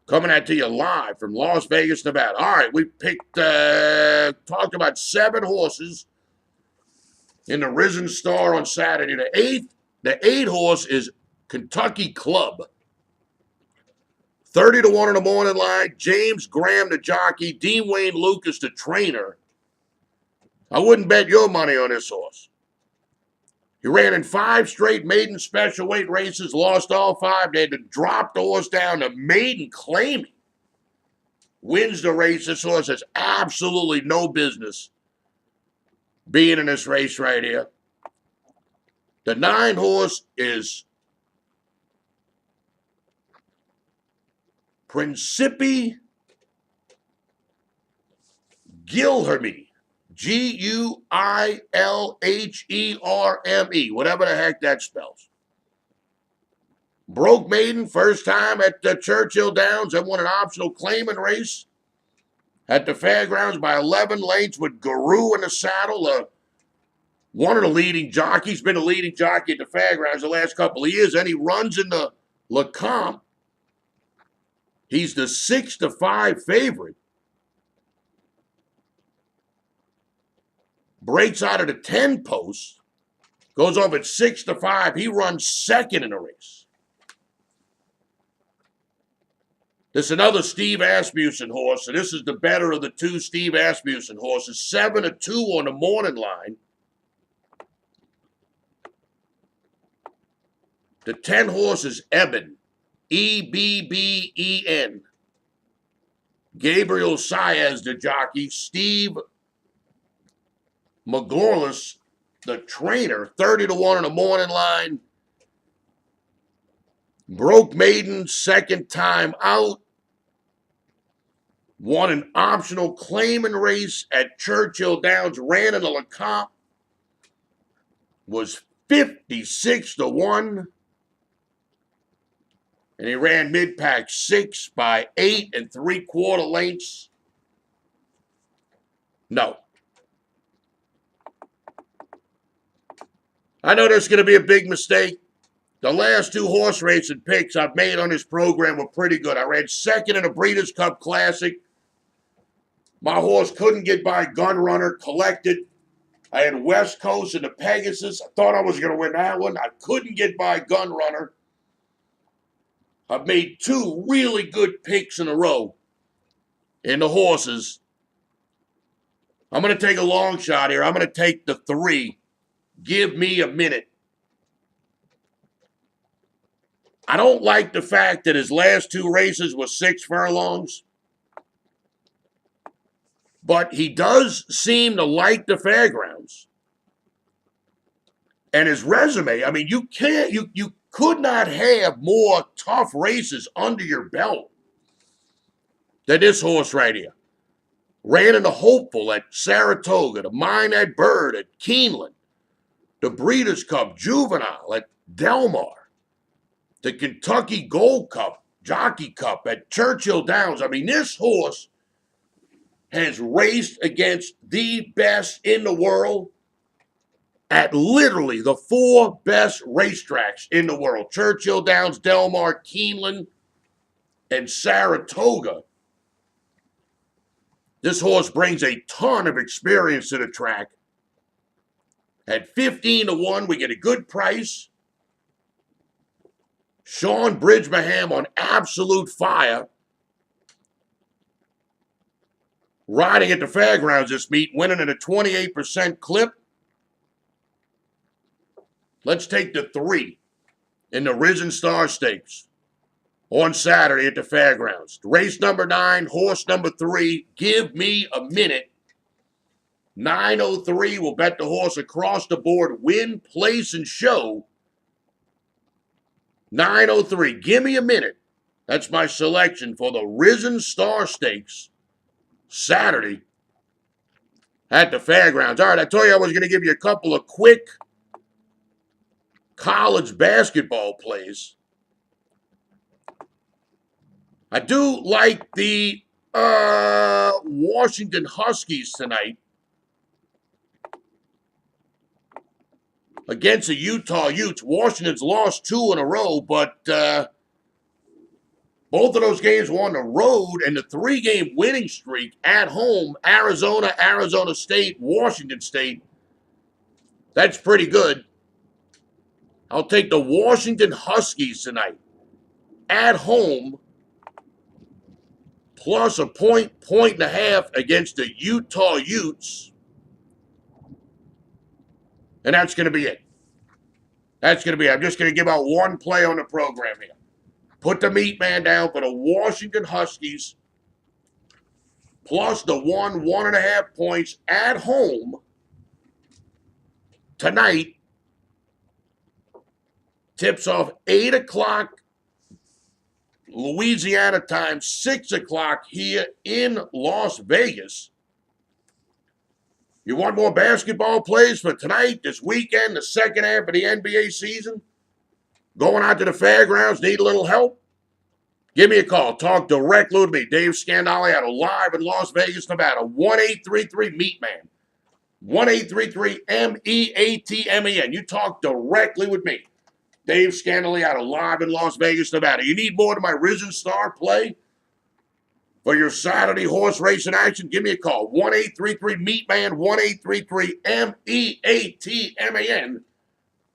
coming at you live from Las Vegas, Nevada. All right, we talked about 7 horses in the Risen Star on Saturday. The 8 horse is Kentucky Club. 30 to 1 in the morning line. James Graham, the jockey. Dean Wayne Lucas, the trainer. I wouldn't bet your money on this horse. He ran in 5 straight maiden special weight races, lost all 5. They had to drop the horse down to maiden claiming. Wins the race. This horse has absolutely no business being in this race right here. The 9 horse is Principe Guilherme. Guilherme, whatever the heck that spells. Broke maiden, first time at the Churchill Downs, and won an optional claiming race at the fairgrounds by 11 lengths with Guru in the saddle. One of the leading jockeys, been a leading jockey at the fairgrounds the last couple of years, and he runs in the Lecomte. He's the 6-5 favorite. Breaks out of the 10 post, goes off at 6-5. He runs second in the race. This is another Steve Asmussen horse, and this is the better of the 2 Steve Asmussen horses. 7-2 on the morning line. The 10 horse is Eben, Ebben. Gabriel Saez, the jockey. Steve McGorlis, the trainer. 30 to 1 in the morning line. Broke maiden, second time out. Won an optional claiming race at Churchill Downs. Ran in the Lecomte. Was 56 to 1. And he ran mid-pack 6 by 8 3/4 lengths. No. I know there's going to be a big mistake. The last 2 horse racing picks I've made on this program were pretty good. I ran second in a Breeders' Cup Classic. My horse couldn't get by Gunrunner, collected. I had West Coast and the Pegasus. I thought I was going to win that one. I couldn't get by Gunrunner. I've made 2 really good picks in a row in the horses. I'm going to take a long shot here. I'm going to take the 3. Give me a minute. I don't like the fact that his last 2 races were 6 furlongs. But he does seem to like the fairgrounds. And his resume, I mean, you could not have more tough races under your belt than this horse right here. Ran in the Hopeful at Saratoga, the Mine at Bird at Keeneland, the Breeders' Cup Juvenile at Del Mar, the Kentucky Gold Cup, Jockey Cup at Churchill Downs. I mean, this horse has raced against the best in the world at literally the 4 best racetracks in the world. Churchill Downs, Del Mar, Keeneland, and Saratoga. This horse brings a ton of experience to the track. At 15 to 1, we get a good price. Sean Bridgmaham on absolute fire. Riding at the fairgrounds this meet, winning at a 28% clip. Let's take the 3 in the Risen Star Stakes on Saturday at the fairgrounds. Race number 9, horse number 3, Give Me a Minute. 903 will bet the horse across the board, win, place, and show. 903, Give Me a Minute. That's my selection for the Risen Star Stakes Saturday at the fairgrounds. All right, I told you I was going to give you a couple of quick college basketball plays. I do like the Washington Huskies tonight against the Utah Utes. Washington's lost 2 in a row, but both of those games were on the road, and the 3-game winning streak at home, Arizona, Arizona State, Washington State, that's pretty good. I'll take the Washington Huskies tonight at home, plus a point and a half against the Utah Utes. And that's going to be it. That's going to be it. I'm just going to give out one play on the program here. Put the meat man down for the Washington Huskies, plus the 1.5 points at home tonight. Tips off 8 o'clock Louisiana time, 6 o'clock here in Las Vegas. You want more basketball plays for tonight, this weekend, the second half of the NBA season? Going out to the fairgrounds, need a little help? Give me a call. Talk directly with me, Dave Scandali, out of live in Las Vegas, Nevada. 1-833-MEAT-MAN. 1-833-MEATMAN. You talk directly with me, Dave Scandali, out of live in Las Vegas, Nevada. You need more to my Risen Star play for your Saturday horse racing action? Give me a call. 1-833-MEAT-MAN. 1-833-MEATMAN.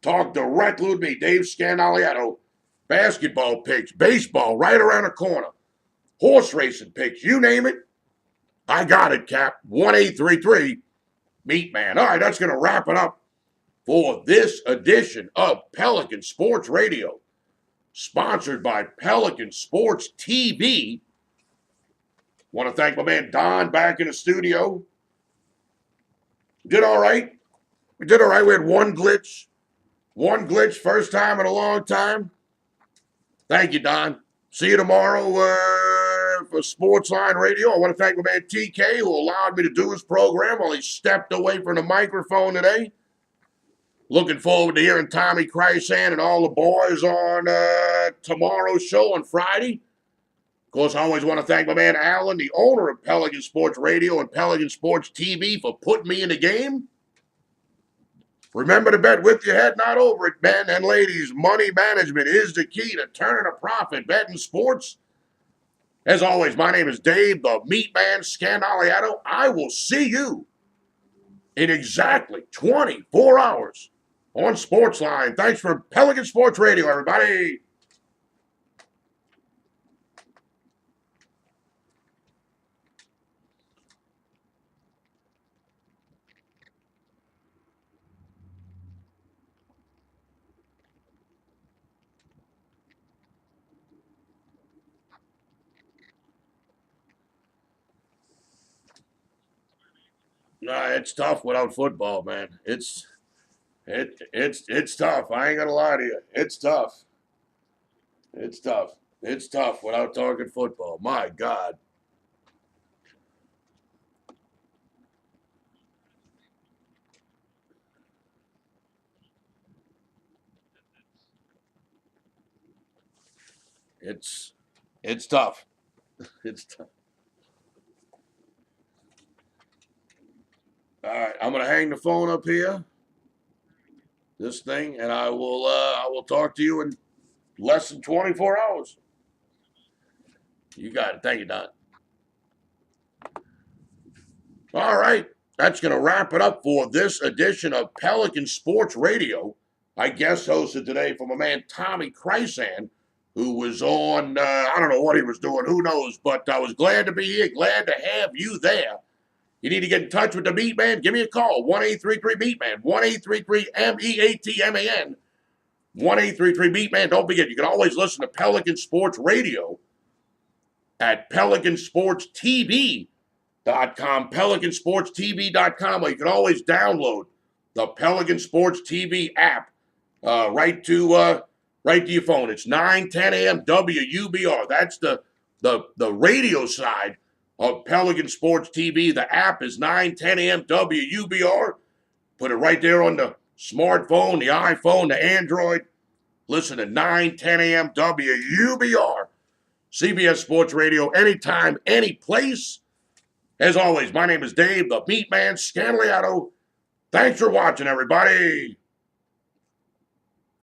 Talk directly with me, Dave Scandaliato. Basketball picks, baseball right around the corner, horse racing picks, you name it. I got it, Cap. 1-833-MEAT-MAN. All right, that's going to wrap it up for this edition of Pelican Sports Radio, sponsored by Pelican Sports TV. Want to thank my man Don back in the studio. Did all right. We did all right. We had one glitch. One glitch, first time in a long time. Thank you, Don. See you tomorrow for Sportsline Radio. I want to thank my man TK, who allowed me to do his program while he stepped away from the microphone today. Looking forward to hearing Tommy Krysan and all the boys on tomorrow's show on Friday. Of course, I always want to thank my man Alan, the owner of Pelican Sports Radio and Pelican Sports TV, for putting me in the game. Remember to bet with your head, not over it, men and ladies. Money management is the key to turning a profit. Betting sports. As always, my name is Dave, the Meat Man Scandaliato. I will see you in exactly 24 hours on Sportsline. Thanks for Pelican Sports Radio, everybody. Nah, it's tough without football, man. It's tough. I ain't gonna lie to you. It's tough. It's tough. It's tough without talking football. My God. It's tough. It's tough. All right, I'm gonna hang the phone up here, this thing, and I will talk to you in less than 24 hours. You got it. Thank you, Don. All right, that's gonna wrap it up for this edition of Pelican Sports Radio. I guest hosted today for my man Tommy Krysan, who was on, I don't know what he was doing, who knows, but I was glad to be here, glad to have you there. You need to get in touch with the Meat Man, give me a call, 1-833-MEAT-MAN, 1-833-MEATMAN, 1-833-MEAT-MAN. Don't forget, you can always listen to Pelican Sports Radio at PelicanSportsTV.com, PelicanSportsTV.com, or you can always download the Pelican Sports TV app right to your phone. It's 910 AM WUBR. That's the radio side of Pelican Sports TV. The app is 910 AM WUBR. Put it right there on the smartphone, the iPhone, the Android. Listen to 910 AM WUBR. CBS Sports Radio, anytime, any place. As always, my name is Dave, the Meat Man Scandaliato. Thanks for watching, everybody.